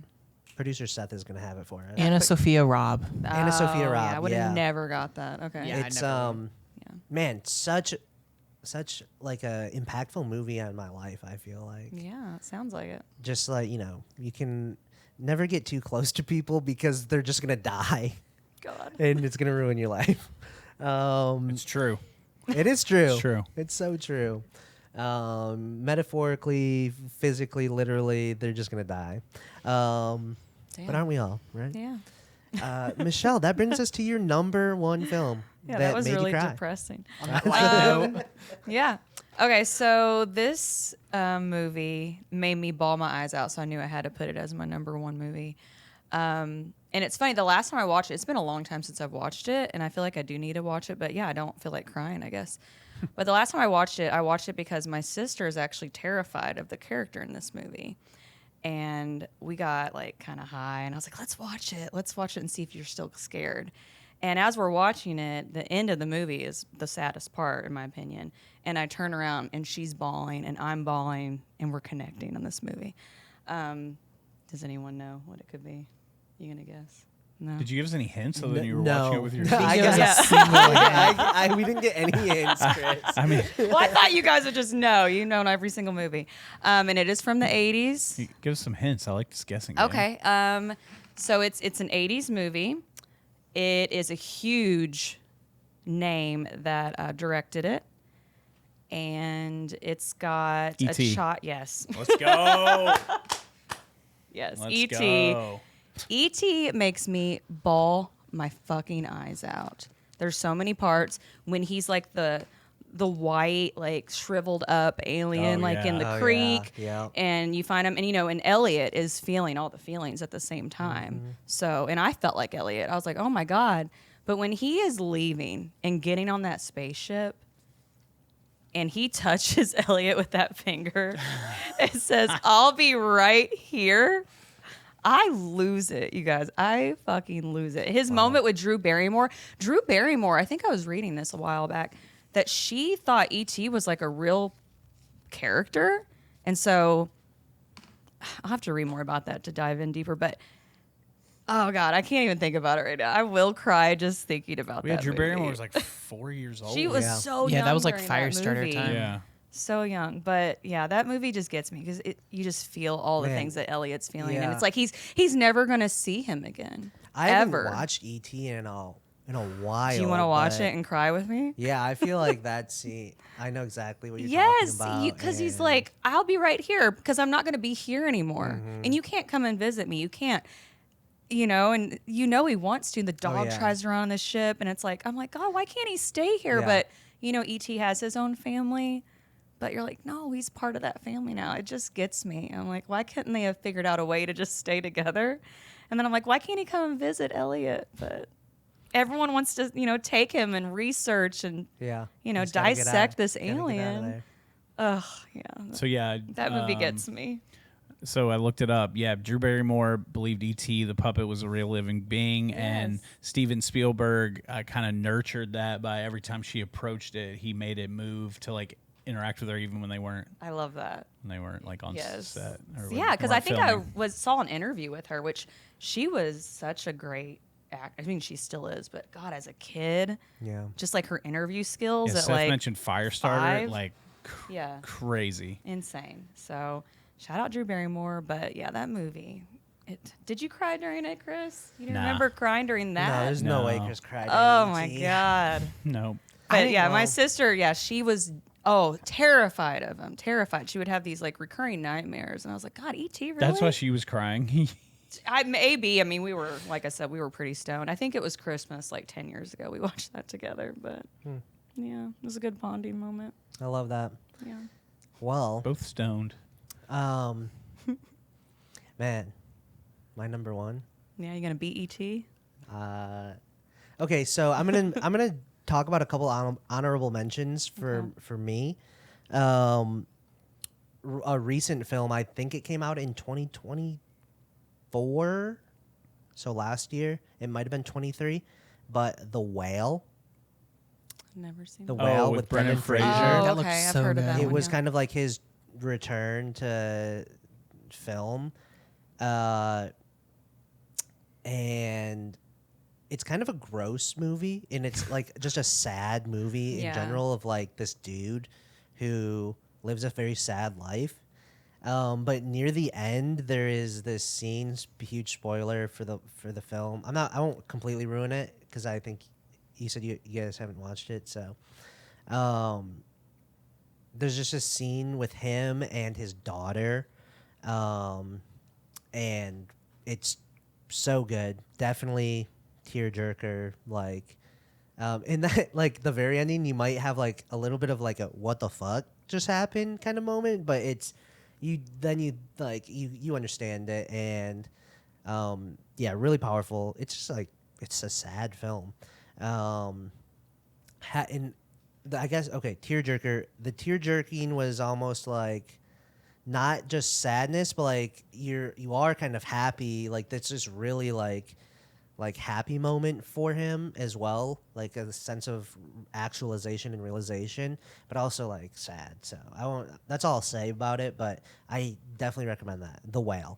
Producer Seth is gonna have it for us. Anna Sophia Robb. Anna Sophia Oh, Robb, Yeah, I would have yeah. never got that. Okay. Yeah. I It's never would. Yeah. man, such like a impactful movie on my life. I feel like Yeah, it sounds like it. just like you can never get too close to people because they're just gonna die, God. and it's gonna ruin your life. It's true. It is true. It's true. It's so true. Metaphorically, physically, literally, they're just gonna die. But Damn. aren't we all, right? Yeah. Michelle, that brings us to your number 1 film. Yeah, that was made really you cry. depressing. Note. Yeah. Okay, so this movie made me bawl my eyes out, so I knew I had to put it as my number 1 movie. And it's funny, the last time I watched it, it's been a long time since I've watched it, and I feel like I do need to watch it, but yeah, I don't feel like crying, I guess. But the last time I watched it because my sister is actually terrified of the character in this movie. And we got like kind of high, and I was like, let's watch it and see if you're still scared. And as we're watching it, the end of the movie is the saddest part, in my opinion. And I turn around, and she's bawling, and I'm bawling, and we're connecting on this movie. Does anyone know what it could be? You gonna guess? No. Did you give us any hints other than you were No. watching it with your I sister? guess Yeah. we didn't get any hints, Chris. I mean, Well, I thought you guys would just know. You know every single movie. And it is from the 80s. give us some hints. I like this guessing game. Okay. So it's an 80s movie. It is a huge name that directed it. And it's got a E.T.. shot. Yes. Let's go. Yes. Let's E.T. go. E.T. makes me bawl my fucking eyes out. There's so many parts when he's like the white, like shriveled up alien, Oh, like in yeah. the Oh, creek, yeah. and you find him, and Elliot is feeling all the feelings at the same time. So, and I felt like Elliot. I was like, oh my god. But when he is leaving and getting on that spaceship, and he touches Elliot with that finger, it says, "I'll be right here." I lose it, you guys. I fucking lose it. His moment with Drew Barrymore. Drew Barrymore, I think I was reading this a while back, that she thought E.T. was like a real character. And so I'll have to read more about that to dive in deeper. But, oh, God, I can't even think about it right now. I will cry just thinking about Yeah, that Drew movie. Barrymore was like 4 years old. She was Yeah. so Yeah, young that was like during fire that starter movie. time. Yeah. So young, but yeah, that movie just gets me because you just feel all the Man. things that Elliot's feeling, and Yeah. it's like he's never gonna see him again. I ever. haven't watched E.T. in a while. Do you want to watch but it and cry with me? Yeah, I feel like that scene. I know exactly what you're Yes, talking about. because he's and- like, I'll be right here because I'm not gonna be here anymore, Mm-hmm. and you can't come and visit me. You can't. And he wants to. The dog yeah. tries to run on the ship, and it's like, I'm like, God, why can't he stay here? Yeah. But E.T. has his own family. But you're like, no, he's part of that family now. It just gets me. I'm like, why couldn't they have figured out a way to just stay together? And then I'm like, why can't he come and visit Elliot? But everyone wants to, take him and research and, Yeah. Just gotta get dissect out. this Gotta get out of alien. there. Ugh, yeah. So yeah, That movie gets me. So I looked it up. Yeah, Drew Barrymore believed E.T. the puppet was a real living being, and Yes. Steven Spielberg kind of nurtured that by every time she approached it, he made it move to like interact with her, even when they weren't I love that. like on Yes. set. Or when Yeah, they because I weren't think filming. I saw an interview with her, which she was such a great act. I mean, she still is, but God, as a kid, Yeah. just like her interview skills Yeah, at Seth like mentioned Firestarter, 5. like Yeah, crazy. insane. So shout out Drew Barrymore, but yeah, that movie. Did you cry during it, Chris? You didn't Nah. remember crying during No, that? there's no way No. Chris cried. Oh at my E.T.. God. No, But think- yeah, my well- sister, she was terrified of him. Terrified. She would have these like recurring nightmares, and I was like, God, E.T. Really? that's why she was crying. I mean, we were, like I said, we were pretty stoned. I think it was Christmas like 10 years ago. We watched that together, but yeah, it was a good bonding moment. I love that. Yeah. Well, Both stoned. man, my number one. Yeah, you gonna beat E.T.? Okay, so I'm gonna talk about a couple honorable mentions for me. A recent film, I think it came out in 2024, so last year. It might have been 23, but The Whale. Never seen The that. Whale with with Brendan Brendan Fraser. Fraser. Oh, That okay. looks I've so heard of good. that It one, was yeah. kind of like his return to film, and it's kind of a gross movie, and it's like just a sad movie in Yeah. general of like this dude who lives a very sad life. But near the end, there is this scene. Huge spoiler for the film. I won't completely ruin it because I think you said you guys haven't watched it. So, there's just a scene with him and his daughter, and it's so good. Definitely tearjerker. Like, in that, like the very ending, you might have like a little bit of like a what the fuck just happened kind of moment, but it's you understand it, and yeah, really powerful. It's just like it's a sad film. And I guess tearjerker. The tear jerking was almost like not just sadness, but like you are kind of happy. Like that's just really like happy moment for him as well, like a sense of actualization and realization, but also like sad. So I won't. That's all I'll say about it. But I definitely recommend that. The Whale.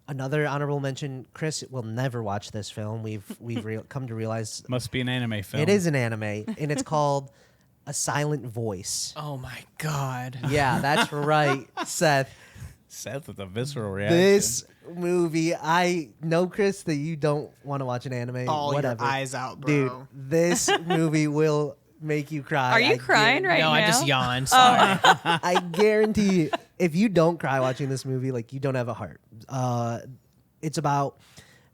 Another honorable mention. Chris will never watch this film. We've come to realize Must be an anime film. it is an anime, and it's called A Silent Voice. Oh my God. Yeah, that's right, Seth. Seth with a visceral reaction. This movie, I know, Chris, that you don't want to watch an anime. All your whatever. eyes out, Dude, bro. this movie will make you cry. Are you I crying right No, now? I just yawned. Sorry. I guarantee you, if you don't cry watching this movie, like you don't have a heart. It's about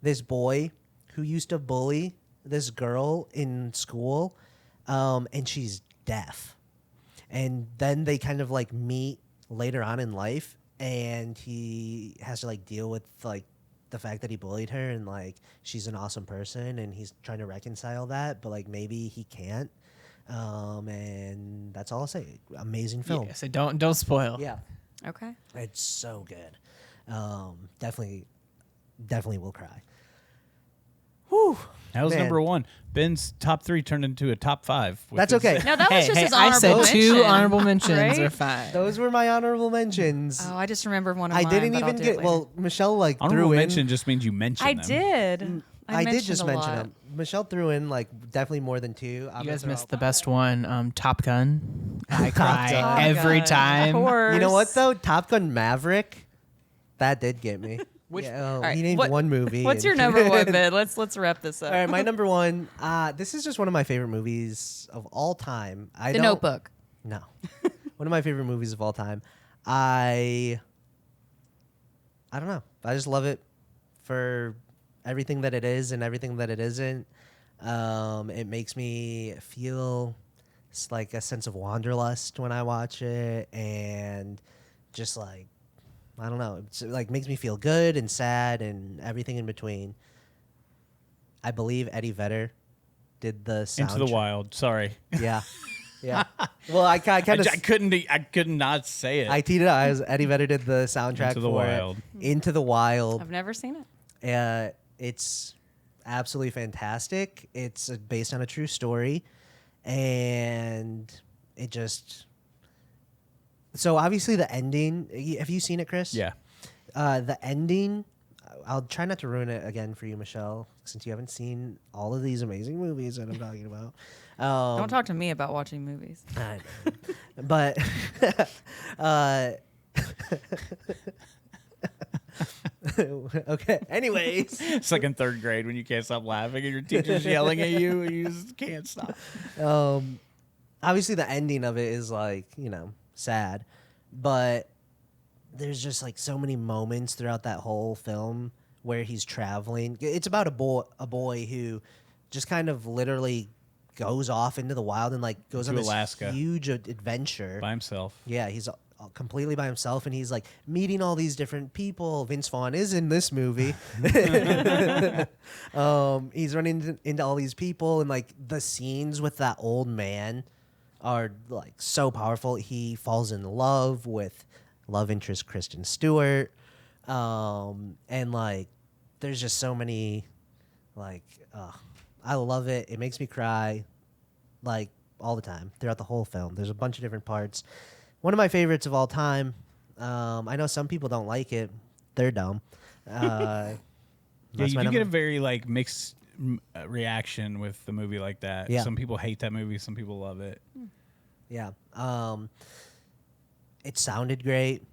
this boy who used to bully this girl in school, and she's deaf. And then they kind of like meet later on in life, and he has to like deal with like the fact that he bullied her, and like she's an awesome person, and he's trying to reconcile that, but like maybe he can't. And that's all I'll say. Amazing film. Yeah, so don't spoil. Yeah, Okay. it's so good. Definitely will cry. Whew. That was Man. number one. Ben's top three turned into a top five. which That's is- okay. No, that was just his I honorable said mention. two honorable mentions Right? are fine. Those were my honorable mentions. Oh, I just remembered one of I mine. didn't but I'll even do it get. later. Well, Michelle like Honorable threw mention in. just means you mentioned I them. did. I did mentioned just a mention lot. them. Michelle threw in like definitely more than two. You guys missed the best one, Top Gun. I cry Gun. every Of time. course. You know what though? Top Gun Maverick. That did get me. Which- Yeah, All right, he named what- one movie. What's and- your number one, Ben? Let's wrap this up. All right, my number one. This is just one of my favorite movies of all time. The Notebook. No, one of my favorite movies of all time. I don't know. I just love it for everything that it is and everything that it isn't. It makes me feel like a sense of wanderlust when I watch it, and just like I don't know, it's like makes me feel good and sad and everything in between. I believe Eddie Vedder did the soundtrack. Into the Wild. Sorry. Yeah. Yeah. Well, I kind of I could not say it. I teed it up. Eddie Vedder did the soundtrack Into the for Wild. it. Into the Wild. I've never seen it. It's absolutely fantastic. It's based on a true story, and it just. So obviously the ending. Have you seen it, Chris? Yeah. The ending. I'll try not to ruin it again for you, Michelle, since you haven't seen all of these amazing movies that I'm talking about. Don't talk to me about watching movies. I know. But okay. Anyways, It's like in third grade when you can't stop laughing and your teacher's yelling at you and you just can't stop. obviously the ending of it is like, sad, but there's just like so many moments throughout that whole film where he's traveling. It's about a boy who just kind of literally goes off into the wild and like goes To on this Alaska. huge adventure By himself. Yeah, he's completely by himself, and he's like meeting all these different people. Vince Vaughn is in this movie. He's running into all these people, and like the scenes with that old man are like so powerful. He falls in love with love interest Kristen Stewart, and like there's just so many like I love it. It makes me cry like all the time throughout the whole film. There's a bunch of different parts. One of my favorites of all time. I know some people don't like it. They're dumb. Yeah, you do get a very like mixed reaction with the movie like that. Yeah. Some people hate that movie. Some people love it. Yeah. It sounded great.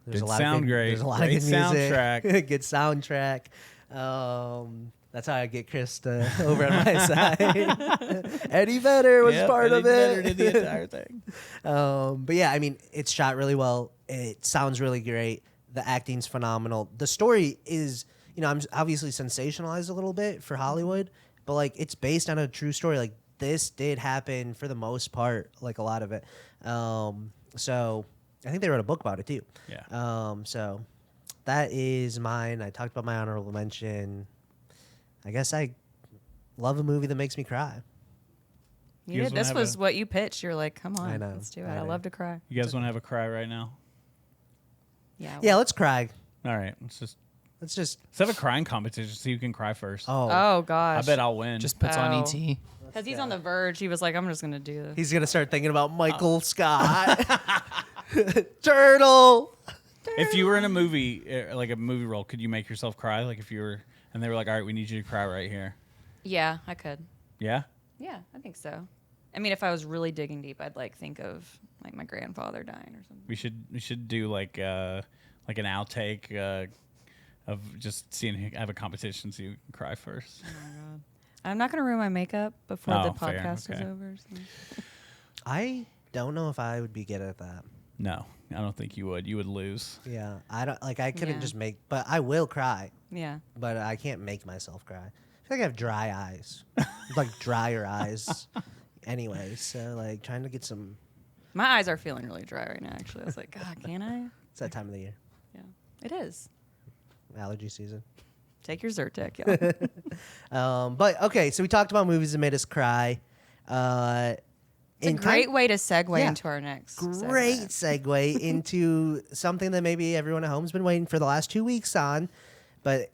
There's Did a lot sound of good, great. There's a lot Great of good music. soundtrack. Good soundtrack. That's how I get Chris over on my side. Eddie Vedder was part of it. Vedder did the entire thing. But yeah, I mean, it's shot really well. It sounds really great. The acting's phenomenal. The story is, I'm obviously sensationalized a little bit for Hollywood, but like it's based on a true story. Like this did happen for the most part, like a lot of it. So I think they wrote a book about it too. Yeah. So that is mine. I talked about my honorable mention. I guess I love a movie that makes me cry. You guys wanna This have was what you pitched. You're like, come on, I know, let's do it. I I know. love to cry. You guys want to have a cry right now? Yeah. Yeah, let's cry. All right. Let's have a crying competition. See who can cry first. Oh gosh. I bet I'll win. Just puts on Oh. ET. Because he's on the verge. He was like, I'm just gonna do this. He's gonna start thinking about Michael Scott. Turtle. If you were in a movie, like a movie role, could you make yourself cry? Like if you were, and they were like, all right, we need you to cry right here. Yeah, I could. Yeah? Yeah, I think so. I mean, if I was really digging deep, I'd like think of like my grandfather dying or something. We should do like an outtake of just have a competition so you can cry first. Oh my god. I'm not gonna ruin my makeup before the fair, podcast okay. is over. So. I don't know if I would be good at that. No, I don't think you would. You would lose. Yeah, I don't like. I couldn't Yeah. just make, but I will cry. Yeah. But I can't make myself cry. I feel like I have dry eyes, like drier eyes. Anyway, so like trying to get some. My eyes are feeling really dry right now. Actually, I was like, God, can I? It's that time of the year, Yeah, it is. allergy season. Take your Zyrtec, y'all. But okay, so we talked about movies that made us cry. It's a great way to segue Yeah. into our next. Great segment. segue into something that maybe everyone at home's been waiting for the last 2 weeks on, but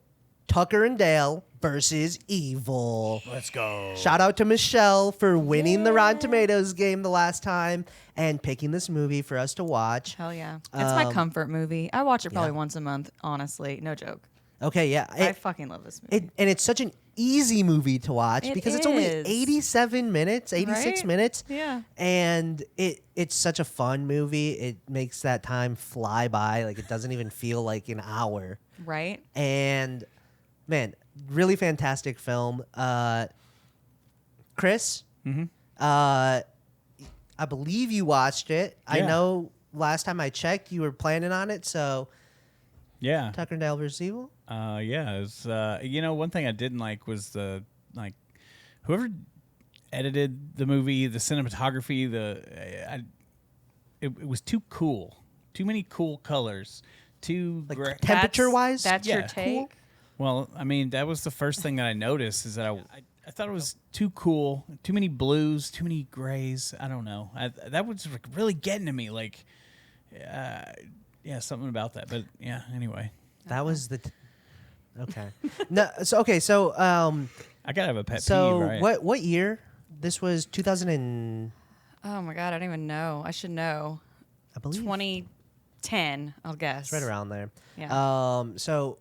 Tucker and Dale versus Evil. Let's go. Shout out to Michelle for winning the Rotten Tomatoes game the last time and picking this movie for us to watch. Hell yeah, it's my comfort movie. I watch it probably yeah. once a month. Honestly, no joke. Okay, yeah. I fucking love this movie. And it's such an easy movie to watch It because it's only is. 87 minutes, 86 Right? minutes. Yeah. And it's such a fun movie. It makes that time fly by. Like it doesn't even feel like an hour. Right? And man, really fantastic film. Chris, I believe you watched it. I Yeah. know last time I checked you were planning on it, so Yeah. Tucker and Dale vs. Evil? Yeah. It was, one thing I didn't like was whoever edited the movie, the cinematography, it was too cool. Too many cool colors. Too Like gra- temperature-wise? That's your Yeah. take. Cool. Well, I mean, that was the first thing that I noticed is that I thought it was too cool, too many blues, too many grays. I don't know. That was like really getting to me. Like, yeah, something about that. But yeah, anyway. That was the. Okay. No. So okay. So I gotta have a pet So peeve, right? what year? This was 2000 and Oh my God, I don't even know. I should know. I believe 2010, I'll guess. it's right around there. Yeah. So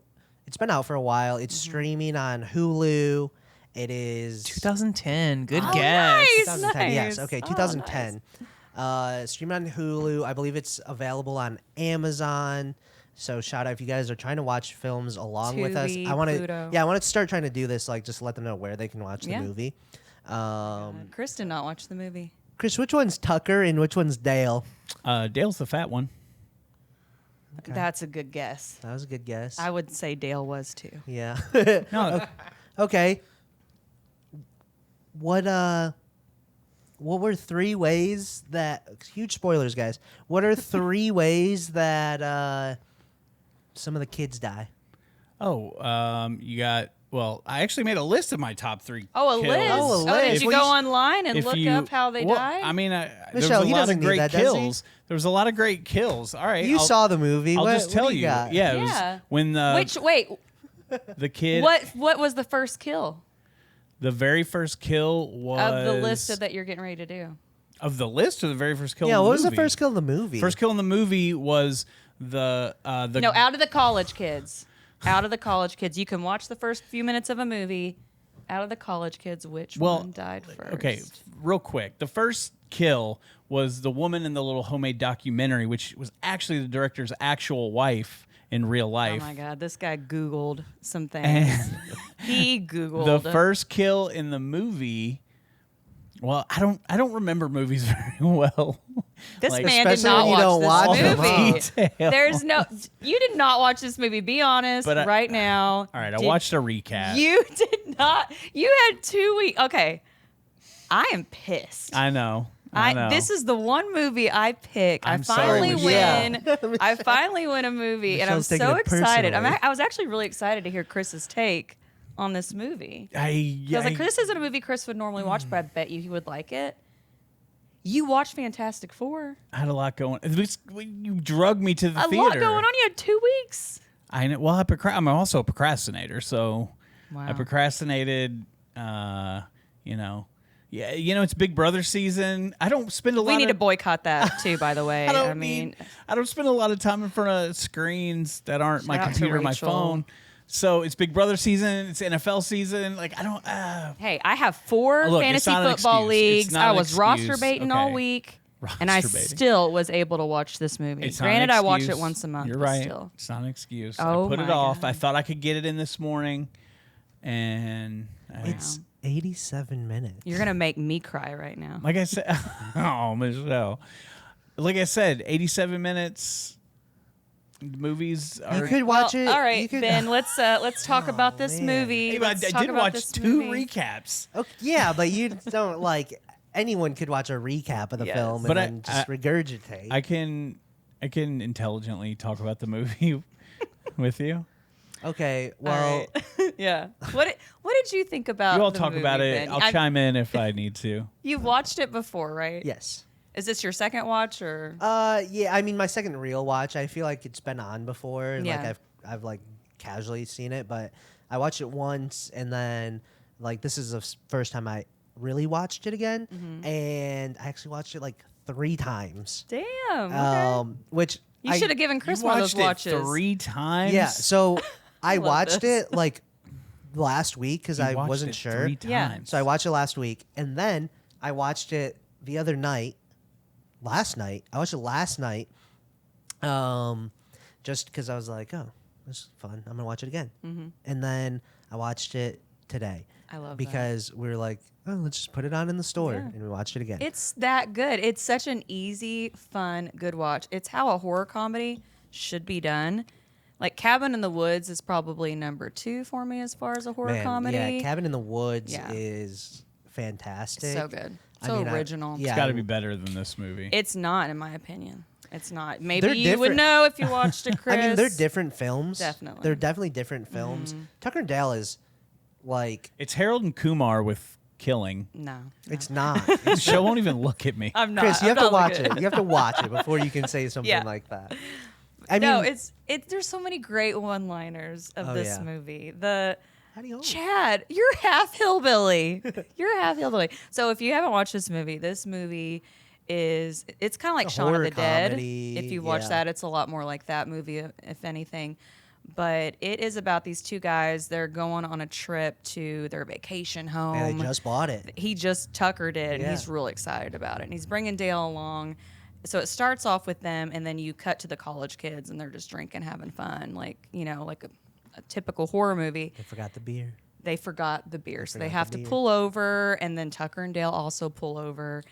it's been out for a while. It's streaming on Hulu. It is 2010. Good Oh, guess. nice. 2010. Yes. Nice. Okay. Oh, 2010. Streaming on Hulu. I believe it's available on Amazon. So shout out if you guys are trying to watch films along with us. Tubi, I want to. Pluto. Yeah, I want to start trying to do this. Like, just let them know where they can watch the Yeah. movie. Chris did not watch the movie. Chris, which one's Tucker and which one's Dale? Dale's the fat one. Okay. That's a good guess. That was a good guess. I would say Dale was too. Yeah. No, Okay. What were 3 ways that huge spoilers, guys? What are 3 ways that some of the kids die? you got. Well, I actually made a list of my top 3. Oh, a kills. list. Oh, a Oh, list. did you Well, go you online and If look you- up how they well, died? I mean, there was Michelle, a he lot doesn't of need great that, does he? kills. There was a lot of great kills. All right, You saw the movie. I'll What- just what tell do you. got? Yeah, it Yeah. was when Wait, the kid. what was the first kill The very first kill was of the list that you're getting ready to do? of the list or the very first kill. Yeah, in the what was the movie? first kill of the movie? First kill in the movie was the No, out of the college kids. Out of the college kids. You can watch the first few minutes of a movie. Out of the college kids, which one died first? Okay, real quick. The first kill was the woman in the little homemade documentary, which was actually the director's actual wife in real Oh life. my God, this guy Googled some things. He Googled. The first kill in the movie. Well, I don't remember movies very well. This Like, man did especially not when you don't watch watch this them, movie. Detail. There's no. You did not watch this movie. Be honest, But right now. All right, I Did- watched a recap. You did not. You had 2 weeks. Okay, I am pissed. I know. I know. This is the one movie I pick. I'm I sorry, finally Michelle. win. I finally win a movie, and I'm Michelle's taking so it excited. personally. I was actually really excited to hear Chris's take on this movie. I was I like, this isn't a movie Chris would normally watch, but I bet you he would like it. You watched Fantastic Four. had a lot going. At least you drug me to the A theater. lot going on. You had 2 weeks. I know. Well, I'm also a procrastinator, so Wow. I procrastinated. It's Big Brother season. I don't spend a lot. We need of, to boycott that too, by the way. I I mean, don't spend a lot of time in front of screens that aren't my Shout out to computer, or my Rachel. phone. So it's Big Brother season. It's NFL season. Like I don't. hey, I have 4 Look, it's fantasy not an football excuse. It's leagues. not I an was roster excuse. baiting all Okay. week, and I Roster baiting. still was able to watch this movie. It's not an Granted, I watch it excuse. once a month. You're but right. Still. It's not an excuse. Oh I put it my off. God. I thought I could get it in this morning, and It's 87 minutes. You're gonna make me cry right now. like I said, oh Michelle, like I said, 87 minutes. Movies are. You could watch it. All you right, could, Ben. Let's talk about this man. movie. Hey, but Let's I talk did about watch this 2 movie. recaps. Okay, yeah, but you don't like anyone could watch a recap of the Yes. film and But then just regurgitate. I can intelligently talk about the movie with you. Okay, All well, right. Yeah. What did you think about? You all the talk movie, about it. Ben? I'll chime in if I need to. You've watched it before, right? yes. Is this your second watch or? Yeah, I mean, my second real watch, I feel like it's been on before. And, Yeah. Like, I've like casually seen it, but I watched it once, and then, like, this is the first time I really watched it again. Mm-hmm. And I actually watched it, like, 3 times. Damn. Okay. Which You should have given Chris one of those watches. It 3 times. Yeah, so I love watched this. it, like, last week because You I watched wasn't it sure. 3 Yeah. times. So I watched it last week, and then I watched it the other night. Last night, I watched it last night, just because I was like, "Oh, this is fun. I'm gonna watch it again." Mm-hmm. And then I watched it today I love that. because we were like, "Oh, let's just put it on in the store," Yeah. and we watched it again. It's that good. It's such an easy, fun, good watch. It's how a horror comedy should be done. Like Cabin in the Woods is probably number 2 for me as far as a horror Man, comedy. yeah, Cabin in the Woods Yeah. is fantastic. So good. I So mean, original. yeah, It's got to be better than this movie. It's not, in my opinion. It's not. Maybe you would know if you watched it, Chris. I mean, they're different films. Definitely. They're definitely different films. Tucker and Dale is like... It's Harold and Kumar with killing. No. It's not. The show won't even look at me. I'm not. Chris, you I'm have to not watch looking it. at You have to watch it before you can say something like that. I mean, no, it's there's so many great one-liners of this movie. Chad, you're half hillbilly. You're half hillbilly. So if you haven't watched this movie it's kind of like Shaun of the Dead. Comedy, If you watch that, it's a lot more like that movie, if anything. But it is about these two guys. They're going on a trip to their vacation home. and they just bought it. Tucker did, and he's really excited about it. And he's bringing Dale along. So it starts off with them, and then you cut to the college kids, and they're just drinking, having fun, like a typical horror movie. They forgot the beer. They forgot the beer, so they have to pull over, and then Tucker and Dale also pull over.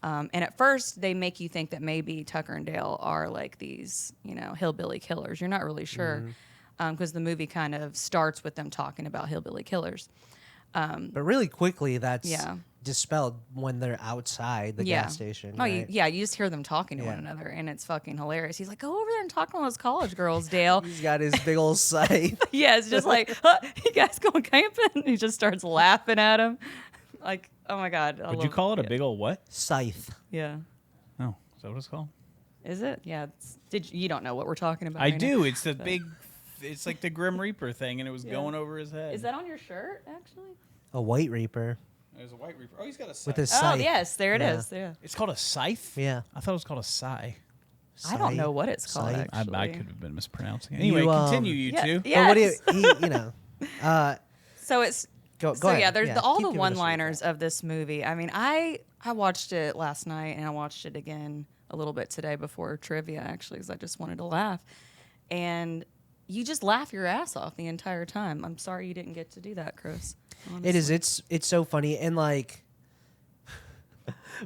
And at first, they make you think that maybe Tucker and Dale are like these, hillbilly killers. You're not really sure, because the movie kind of starts with them talking about hillbilly killers. But really quickly, that's dispelled when they're outside the gas station. Oh, right? you just hear them talking to one another, and it's fucking hilarious. He's like, go over there and talk to one of those college girls, Dale. He's got his big old scythe. Yeah, it's just like, you guys going camping? He just starts laughing at him. Like, oh my God. Would you call it a big old what? Scythe. Yeah. Oh, is that what it's called? Is it? Yeah. You don't know what we're talking about. I right do. now. It's the big, it's like the Grim Reaper thing, and it was going over his head. Is that on your shirt, actually? A white reaper. There's a White Reaper. Oh, he's got a scythe. With his scythe. Oh, yes. There it Yeah. is. Yeah. It's called a scythe? Yeah. I thought it was called a sigh. I don't know what it's called, Scythe. actually. I could have been mispronouncing it. Anyway, continue, you two. Yeah. But what do you, So it's... go So ahead. yeah, there's all keep the giving us a one-liners of this movie. I mean, I watched it last night, and I watched it again a little bit today before trivia, actually, because I just wanted to laugh. And you just laugh your ass off the entire time. I'm sorry you didn't get to do that, Chris. Honestly. It is. It's so funny, and like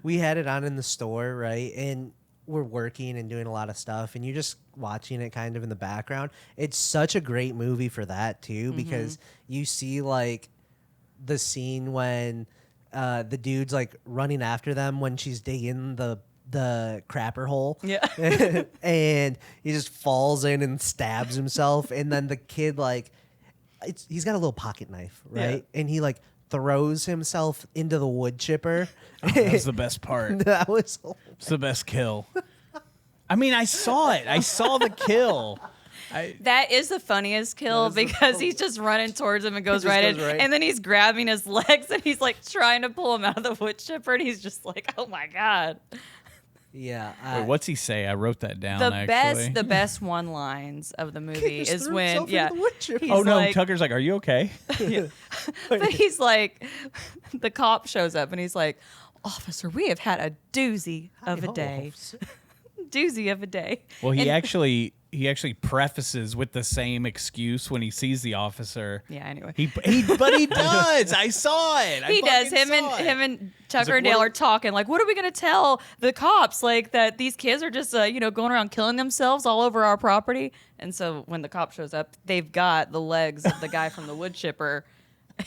we had it on in the store, right? And we're working and doing a lot of stuff, and you're just watching it kind of in the background. It's such a great movie for that too, because you see like the scene when the dude's like running after them when she's digging the crapper hole. Yeah. And he just falls in and stabs himself, and then the kid he's got a little pocket knife, right? And he like throws himself into the wood chipper. Oh, that was the best part. That was It's the best kill. I mean, I saw it. I saw the kill. That is the funniest kill because he's just running towards him and goes right in. right. And then he's grabbing his legs and he's like trying to pull him out of the wood chipper. And he's just like, oh my God. yeah. Wait, what's he say? I wrote that down. The best one lines of the movie is when he's oh no, like, Tucker's like, "Are you okay?" but he's like, the cop shows up and he's like, officer, we have had a doozy of a day. Doozy of a day. Well, he actually prefaces with the same excuse when he sees the officer. Yeah. Anyway, but he does. I saw it. He does. Him and Tucker and Dale are talking. Like, what are we gonna tell the cops? Like that these kids are just going around killing themselves all over our property. And so when the cop shows up, they've got the legs of the guy from the wood chipper,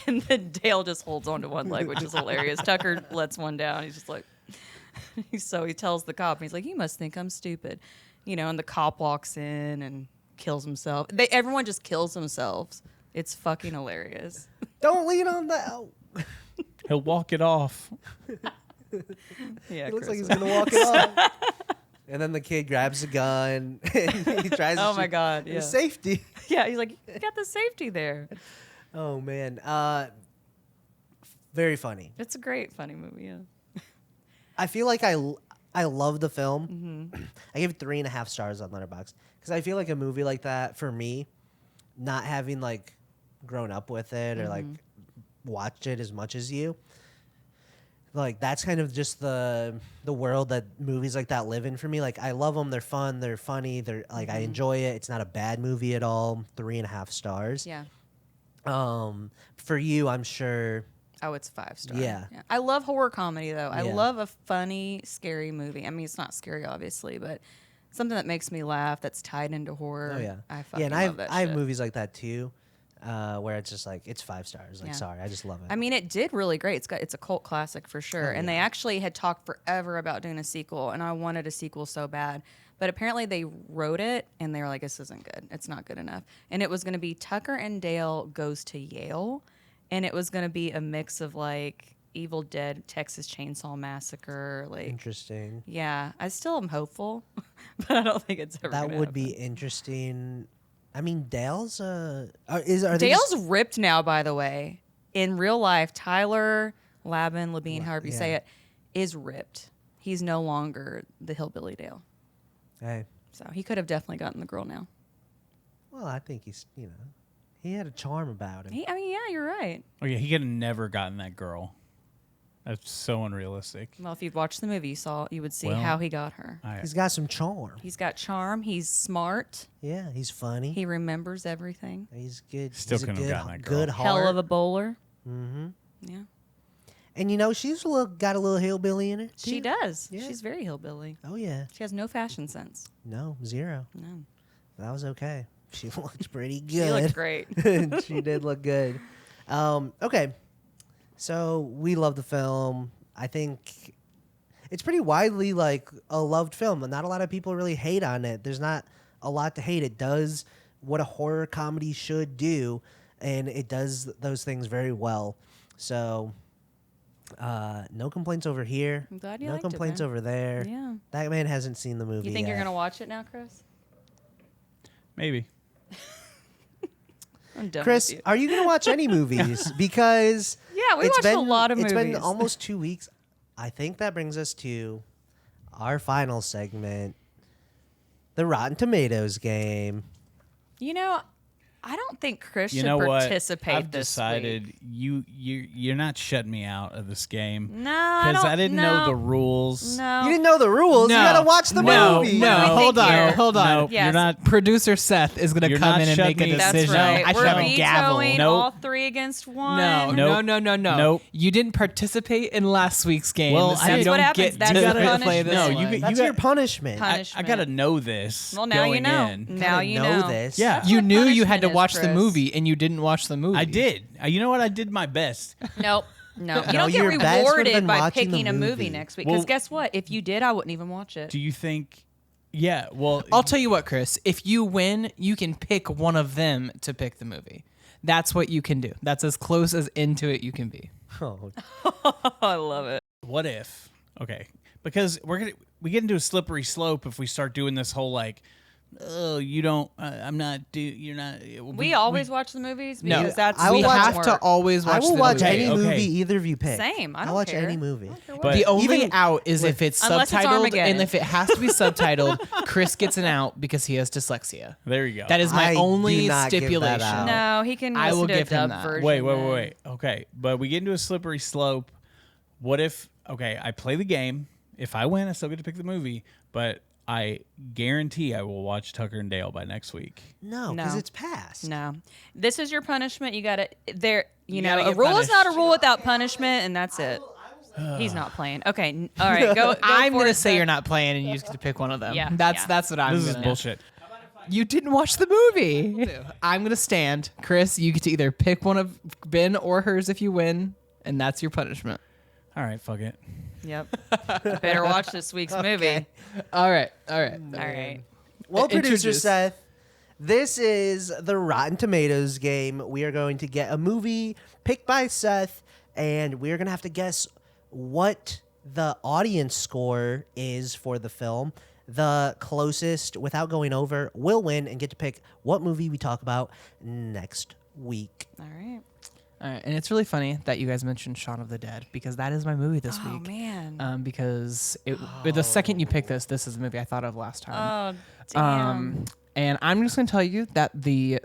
and then Dale just holds onto one leg, which is hilarious. Tucker lets one down. He's just like, so he tells the cop, he's like, you must think I'm stupid. And the cop walks in and kills himself. Everyone just kills themselves. It's fucking hilarious. Don't lean on that. He'll walk it off. Yeah, It looks Chris like he's gonna walk it off. And then the kid grabs a gun and he tries. Oh to my shoot. God! Yeah. Safety. Yeah, he's like, you got the safety there. Oh man. Very funny. It's a great, funny movie. Yeah. I feel like I love the film. I give it 3.5 stars on Letterboxd because I feel like a movie like that for me, not having like grown up with it or like watched it as much as you, like that's kind of just the world that movies like that live in for me. Like I love them. They're fun. They're funny. They're like I enjoy it. It's not a bad movie at all. 3.5 stars. Yeah. For you, I'm sure. Oh, it's 5 star. Yeah. I love horror comedy though. I Yeah. love a funny, scary movie. I mean, it's not scary obviously, but something that makes me laugh that's tied into horror. Oh yeah. I fucking and love that I have shit. movies like that too. where it's just like it's 5 stars. Like, Yeah. sorry, I just love it. I mean, it did really great. It's a cult classic for sure. Oh, And they yeah. actually had talked forever about doing a sequel, and I wanted a sequel so bad. But apparently they wrote it, and they were like, "This isn't good. It's not good enough." And it was going to be Tucker and Dale goes to Yale, and it was going to be a mix of like Evil Dead, Texas Chainsaw Massacre, like. Interesting. Yeah, I still am hopeful, but I don't think it's ever. That gonna would happen. be interesting. I mean, Dale's are they Dale's just- ripped now, by the way. In real life, Tyler Labine, however you say yeah. it, is ripped. He's no longer the hillbilly Dale. Hey, So he could have definitely gotten the girl now. well, I think he had a charm about him. I mean, yeah, you're right. Oh yeah, he could have never gotten that girl. That's so unrealistic. Well, if you'd watched the movie, you would see Well, how he got her. He's got some charm. He's got charm. He's smart. Yeah, he's funny. He remembers everything. He's good. Still He's a couldn't have good, gotten that girl. good heart. Hell of a bowler. Mm-hmm. Yeah, And she's got a little hillbilly in her. she too. does. Yeah. She's very hillbilly. Oh yeah. She has no fashion sense. No, 0. No, That was okay. She looked pretty good. she looked great. She did look good. Okay, so we love the film. I think it's pretty widely like a loved film, and not a lot of people really hate on it. There's not a lot to hate. It does what a horror comedy should do, and it does those things very well. So, no complaints over here. I'm glad you no liked it, complaints man. over there. Yeah. That man hasn't seen the movie You think yet. you're gonna watch it now, Chris? Maybe. I'm done Chris, with you. are you going to watch any movies? Because Yeah, we it's watched a been- lot of It's been movies. almost 2 weeks. I think that brings us to our final segment, the Rotten Tomatoes game. You know, I don't think Chris You should know what? participate I've this decided week. you're not shutting me out of this game. No, I Because don't. I didn't know the rules. No, You didn't know the rules. You got to watch the no, movie. No, What do we hold think on, here? hold on. Nope, Yes. you're not. Producer Seth is going to You're come not in and make a shutting me- That's decision. right. I should We're have a gavel. vetoing Nope. all 3 against 1. No, Nope. no. Nope. You didn't participate in last week's game. Well, so I you didn't- don't That's what happens. get That's to your play punishment. this No, one. you get- That's your punishment. I Punishment. got to know this. Well, now you going know. in. Now Gotta you know know. this. Yeah. That's You what knew you had to punishment is, watch the Chris. movie, and you didn't watch the movie. I did. You know what? I did my best. Nope. No, you No, don't get your best would've rewarded been by watching the picking a movie movie. next week. Because Well- guess what? If you did, I wouldn't even watch it. Do you think? Yeah. Well, I'll tell you what, Chris. If you win, you can pick one of them to pick the movie. That's what you can do. That's as close as into it you can be. Oh, I love it. what if? Okay, because we get into a slippery slope if we start doing this whole like, oh, you don't. I'm not. You're not. We always watch the movies No, because that's I will we watch- have to always watch I will the watch movie. any Okay. movie either of you pick. Same. I don't I'll watch care. any movie. But The only even- out is if it's Unless it's subtitled, Armageddon. and if it has to be subtitled, Chris gets an out because he has dyslexia. There you go. That is my I do only not give that stipulation. out. No, he can I listen will to a give him dub that. version. Wait. then. Okay, but we get into a slippery slope. What if? Okay, I play the game. If I win, I still get to pick the movie. But I guarantee I will watch Tucker and Dale by next week. No, because No. it's past. No, this is your punishment. You got to there. You know, gotta a get rule is not a punished. rule without punishment, and that's it. He's not playing. Okay, all right. Go. I'm for gonna it, say Seth. you're not playing, and you just get to pick one of them. Yeah, that's yeah. that's what I'm. This is gonna. bullshit. You didn't watch the movie. I'm gonna stand, Chris. You get to either pick one of Ben or hers if you win, and that's your punishment. All right, fuck it. Yep. Better watch this week's movie. All right. All right. All right. Well, producer Introduce. Seth, this is the Rotten Tomatoes game. We are going to get a movie picked by Seth, and we are going to have to guess what the audience score is for the film. The closest, without going over, will win and get to pick what movie we talk about next week. All right. All right. And it's really funny that you guys mentioned Shaun of the Dead because that is my movie this Oh week. man. Because the second you pick this is the movie I thought of last time. Oh damn. And I'm just going to tell you that the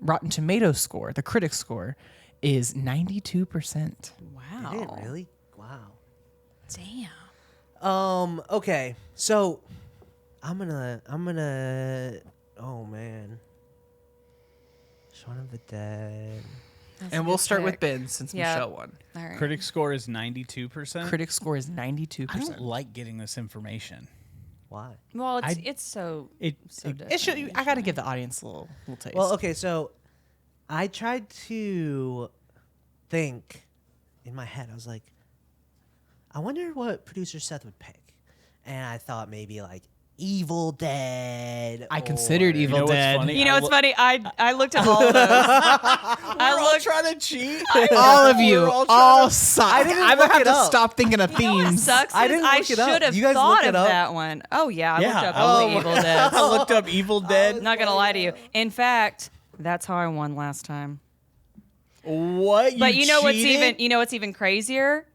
Rotten Tomatoes score, the critic score, is 92%. Wow. Did it really? Wow. Damn. Okay. So I'm gonna oh man. Shaun of the Dead. That's a And we'll good start with pick. Ben since Yeah. Michelle won. All right. Critic score is 92%. Critic score is 92%. I don't like getting this information. Why? Well, it's I- it's so It, so it- different. It should. I got to give the audience a little taste. Well, okay, so I tried to think in my head. I was like, I wonder what producer Seth would pick. And I thought maybe like Evil Dead. I considered or- Evil what's Dead. funny? You know, it's funny. I looked at all of those. I looked. trying to cheat. All of you, We're all all trying suck. I didn't I'm look gonna have it to up. stop thinking of You know what themes. sucks I is didn't I look it up. should have You guys thought look of it up? that one. Oh yeah, I Yeah, looked up I all the looked- Evil Dead. I looked up Evil Dead. Not gonna lie to you. In fact, that's how I won last time. What? But you know cheated? what's even crazier?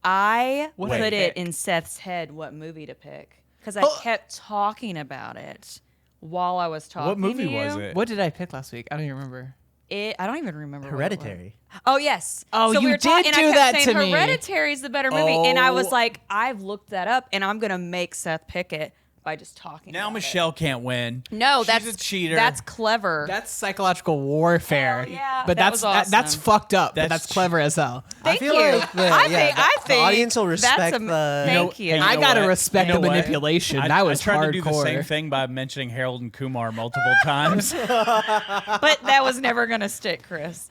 I What put did I it pick? in Seth's head what movie to pick because I Oh. kept talking about it while I was talking. What movie to was you. it? What did I pick last week? I don't even remember. I don't even remember. what it was. Hereditary. Oh yes. Oh, so you we were did talking, and do I kept that saying to me. Hereditary is the better movie, and I was Oh. like, I've looked that up, and I'm gonna make Seth pick it by just talking. Now about Michelle can't win. It. No, She's that's a cheater. That's clever. That's psychological warfare. Hell yeah. But That that's was that's awesome. fuc't up. But That's that's clever as hell. Thank I feel you. like the, I yeah, think. the, I the think audience will that's respect a- the. Thank you. Hey, I know gotta what? respect You know the what? manipulation. I That was tried hardcore. to do the same thing by mentioning Harold and Kumar multiple times. but that was never gonna stick, Chris.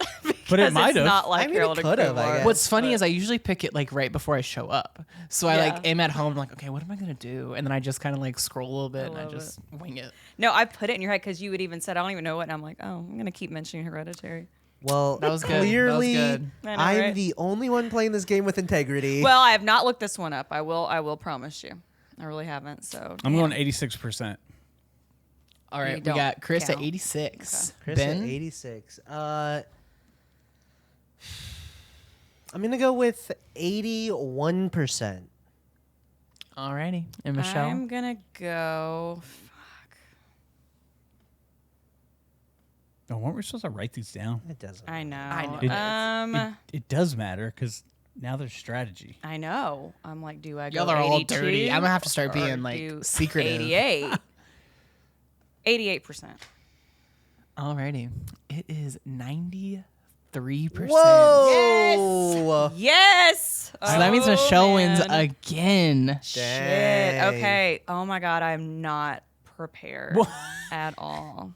But it Because might it's have. not like I mean, it Harold and could have, I Kumar. guess. What's funny is I usually pick it like right before I show up. So I Yeah. like am at home. I'm like, okay, what am I gonna do? And then I just kind of like scroll a little bit and I love just wing it. No, I put it in your head because you would even said, I don't even know what. And I'm like, oh, I'm going to keep mentioning Hereditary. Well, That was good. That was clearly, good. I know, I'm right? the only one playing this game with integrity. Well, I have not looked this one up. I will promise you. I really haven't. So I'm yeah. going 86%. All right, You we don't got Chris count. at 86. Chris Ben, at 86. I'm gonna go with 81%. alrighty, and Michelle. I'm going to go. Fuck. Oh, weren't we supposed to write these down? It doesn't. I know. I know. It does matter because now there's strategy. I know. I'm like, do I go Y'all are all 82 dirty. I'm gonna have to start or being like do secretive. 88. 88%. Alrighty, it is 93%. Whoa! Yes. So that means Michelle wins man. again. Shit. Dang. Okay. Oh my God. I'm not prepared What? at all.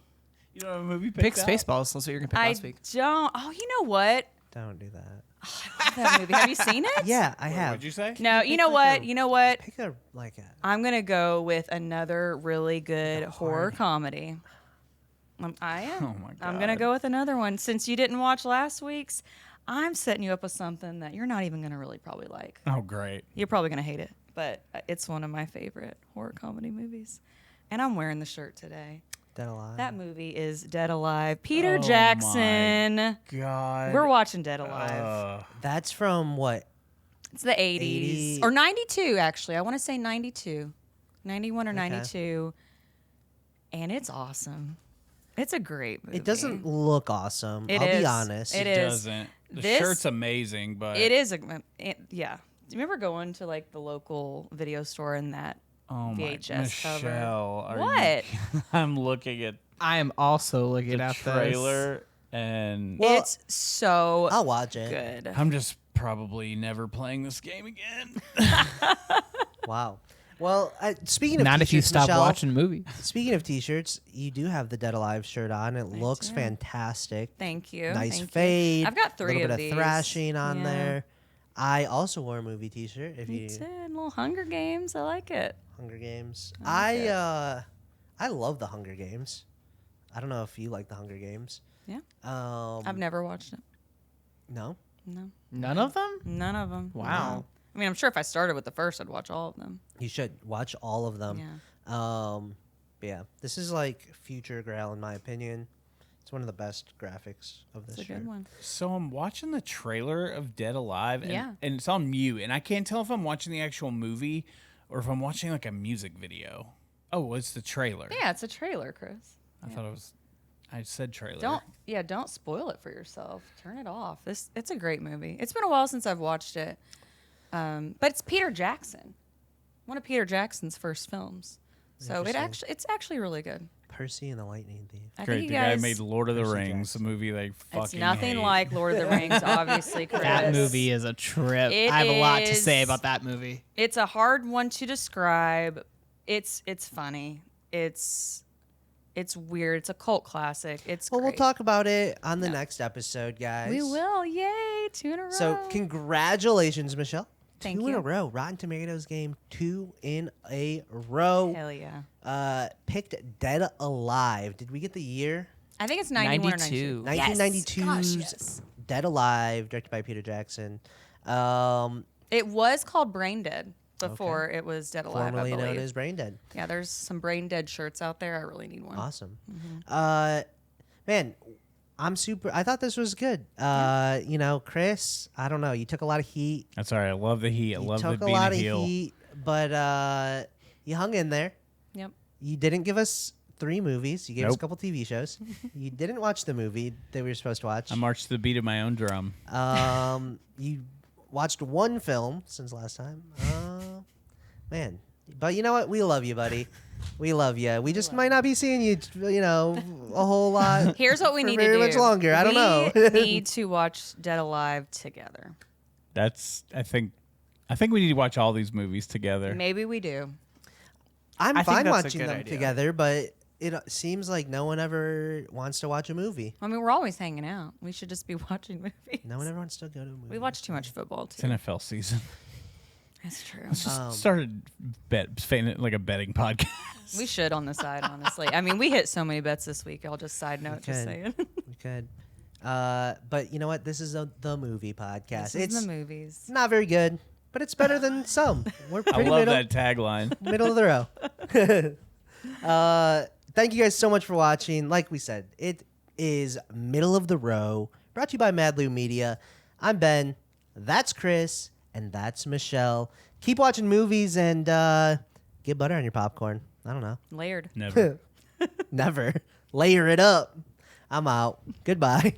You don't have a movie Pick Spaceballs. That's what you're gonna pick I last week. don't. Oh, you know what? Don't do that. I love that movie. Have you seen it? Yeah, I What have. would you say? No. You know like what? a- You know what? Pick a like a. I'm gonna go with another really good horror comedy. I am. Oh my I'm gonna God. go with another one. Since you didn't watch last week's, I'm setting you up with something that you're not even gonna really probably like. Oh, great. You're probably gonna hate it, but it's one of my favorite horror comedy movies. And I'm wearing the shirt today. Dead Alive. That movie is Dead Alive. Peter Oh my Jackson. God. We're watching Dead Alive. That's from what? It's the 80s 80. or 92 actually. I want to say 92. 91 or 92. And it's awesome. It's a great movie. It doesn't look awesome. It I'll be is. honest. It It is. doesn't. The This- shirt's amazing, but It is yeah. Do you remember going to like the local video store and that Oh my VHS cover? Michelle, are What? You, I'm looking at I am also looking the at trailer, and Well, it's so I'll watch it. good. I'm just probably never playing this game again. Wow. Well, speaking This. of Not if you t-shirts, stop Michelle, watching movies. Speaking of t-shirts, you do have the Dead Alive shirt on. It looks do. fantastic. Thank you. Nice Thank you. fade. I've got 3 little of bit these. of thrashing on Yeah. there. I also wore a movie t-shirt. If Me you too. Little Hunger Games. I like it. Hunger Games. I like I love the Hunger Games. I don't know if you like the Hunger Games. Yeah. Um, I've never watched it. no. No. None of them? None of them. Wow. I mean, I'm sure if I started with the first, I'd watch all of them. You should watch all of them. Yeah. But yeah, this is like future Grail in my opinion. It's one of the best graphics of this It's a shirt. good one. So I'm watching the trailer of Dead Alive, and, Yeah. and it's on mute, and I can't tell if I'm watching the actual movie or if I'm watching like a music video. Oh, it's the trailer. Yeah, it's a trailer, Chris. I thought it was. I said trailer. Don't spoil it for yourself. Turn it off. It's a great movie. It's been a while since I've watched it. But it's Peter Jackson. One of Peter Jackson's first films. So it's actually really good. Percy and the Lightning Thief. I Great. think The you guy guys, made Lord of the Percy Rings, Jackson. a movie like fucking. it's nothing hate. like Lord of the Rings, obviously, Chris. That movie is a trip. It I have a lot to say is- about that movie. It's a hard one to describe. It's funny. It's It's weird. It's a cult classic. It's Well, we'll great. talk about it on the next episode, guys. We will. Yay. 2 in a row. So, congratulations, Michelle. Thank 2 in you. a row. Rotten Tomatoes game 2 in a row. Hell yeah. Picked Dead Alive. Did we get the year? I think it's 91 or 92. 92. 1992's Gosh, yes. Dead Alive, directed by Peter Jackson. It was called Brain Dead before it was Dead Alive, Formerly I believe. known as Brain Dead. Yeah, there's some Brain Dead shirts out there. I really need one. Awesome. Mm-hmm. Man, I thought this was good. You know, Chris, I don't know. You took a lot of heat. That's all right. I love the heat. I You love took it a being lot a of heel. heat, but you hung in there. Yep. You didn't give us 3 movies. You gave us a Nope. couple TV shows. You didn't watch the movie that we were supposed to watch. I marched to the beat of my own drum. You watched 1 film since last time. Man. But you know what? We love you, buddy. We love you. We just might not be seeing you, you know, a whole lot. Here's what we for need to do. very much longer. I don't know. We need to watch Dead Alive together. That's. I think we need to watch all these movies together. Maybe we do. I'm I think fine that's a watching good them idea. together, but it seems like no one ever wants to watch a movie. I mean, we're always hanging out. We should just be watching movies. No one ever wants to go to a movie. We watch too much football, It's too. NFL season. That's true. Let's just started like a betting podcast. We should on the side, honestly. I mean, we hit so many bets this week. I'll just side note, just could. saying. We could. But you know what? This is the movie podcast. This is It's the movies. not very good, but it's better than some. We're I pretty love middle, that tagline. middle of the row. Thank you guys so much for watching. Like we said, it is middle of the row. Brought to you by M.A.D Media. I'm Ben. That's Chris. And that's Michelle. Keep watching movies and get butter on your popcorn. I don't know. Layered. Never. Never. Layer it up. I'm out. Goodbye.